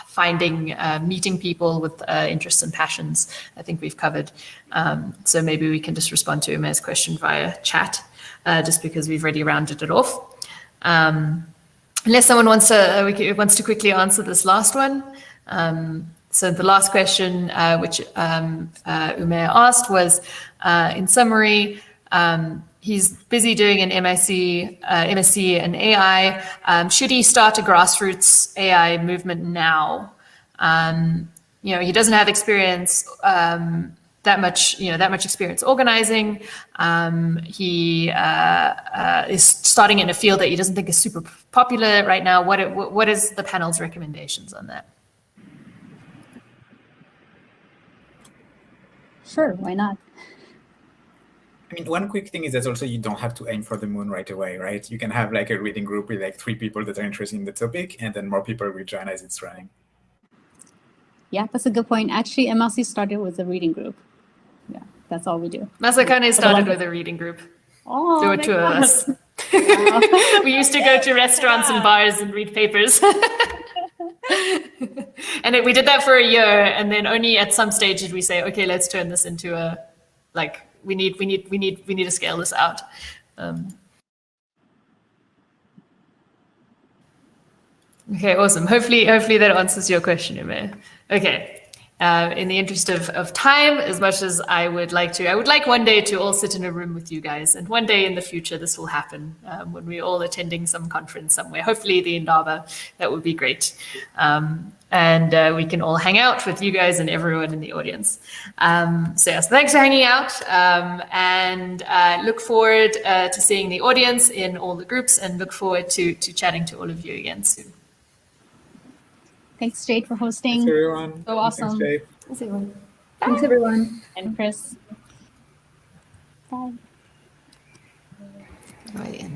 finding, meeting people with interests and passions. I think we've covered. So maybe we can just respond to Umair's question via chat, just because we've already rounded it off. Unless someone wants to quickly answer this last one. So the last question, which Umair asked, was, in summary, he's busy doing an MSc in AI. Should he start a grassroots AI movement now? He doesn't have experience, that much experience organizing. He is starting in a field that he doesn't think is super popular right now. What is the panel's recommendations on that? Sure, why not? I mean, one quick thing is that also you don't have to aim for the moon right away, right? You can have like a reading group with like 3 people that are interested in the topic, and then more people will join as it's running. Yeah, that's a good point. Actually, MLC started with a reading group. Yeah, that's all we do. Masakhane started with a reading group. Oh, there were 2 of us. We used to go to restaurants and bars and read papers. And we did that for a year, and then only at some stage did we say, okay, let's turn this into a, like, we need to scale this out. Okay, awesome. Hopefully that answers your question, Umair. Okay. In the interest of time, as much as I would like one day to all sit in a room with you guys, and one day in the future this will happen when we're all attending some conference somewhere, hopefully the Indaba. That would be great. And we can all hang out with you guys and everyone in the audience. So yes, thanks for hanging out, and look forward to seeing the audience in all the groups, and look forward to chatting to all of you again soon. Thanks, Jade, for hosting. Thanks, everyone. So awesome. Thanks, Jade. Thanks, everyone. Thanks, everyone. And Chris. Bye. Bye.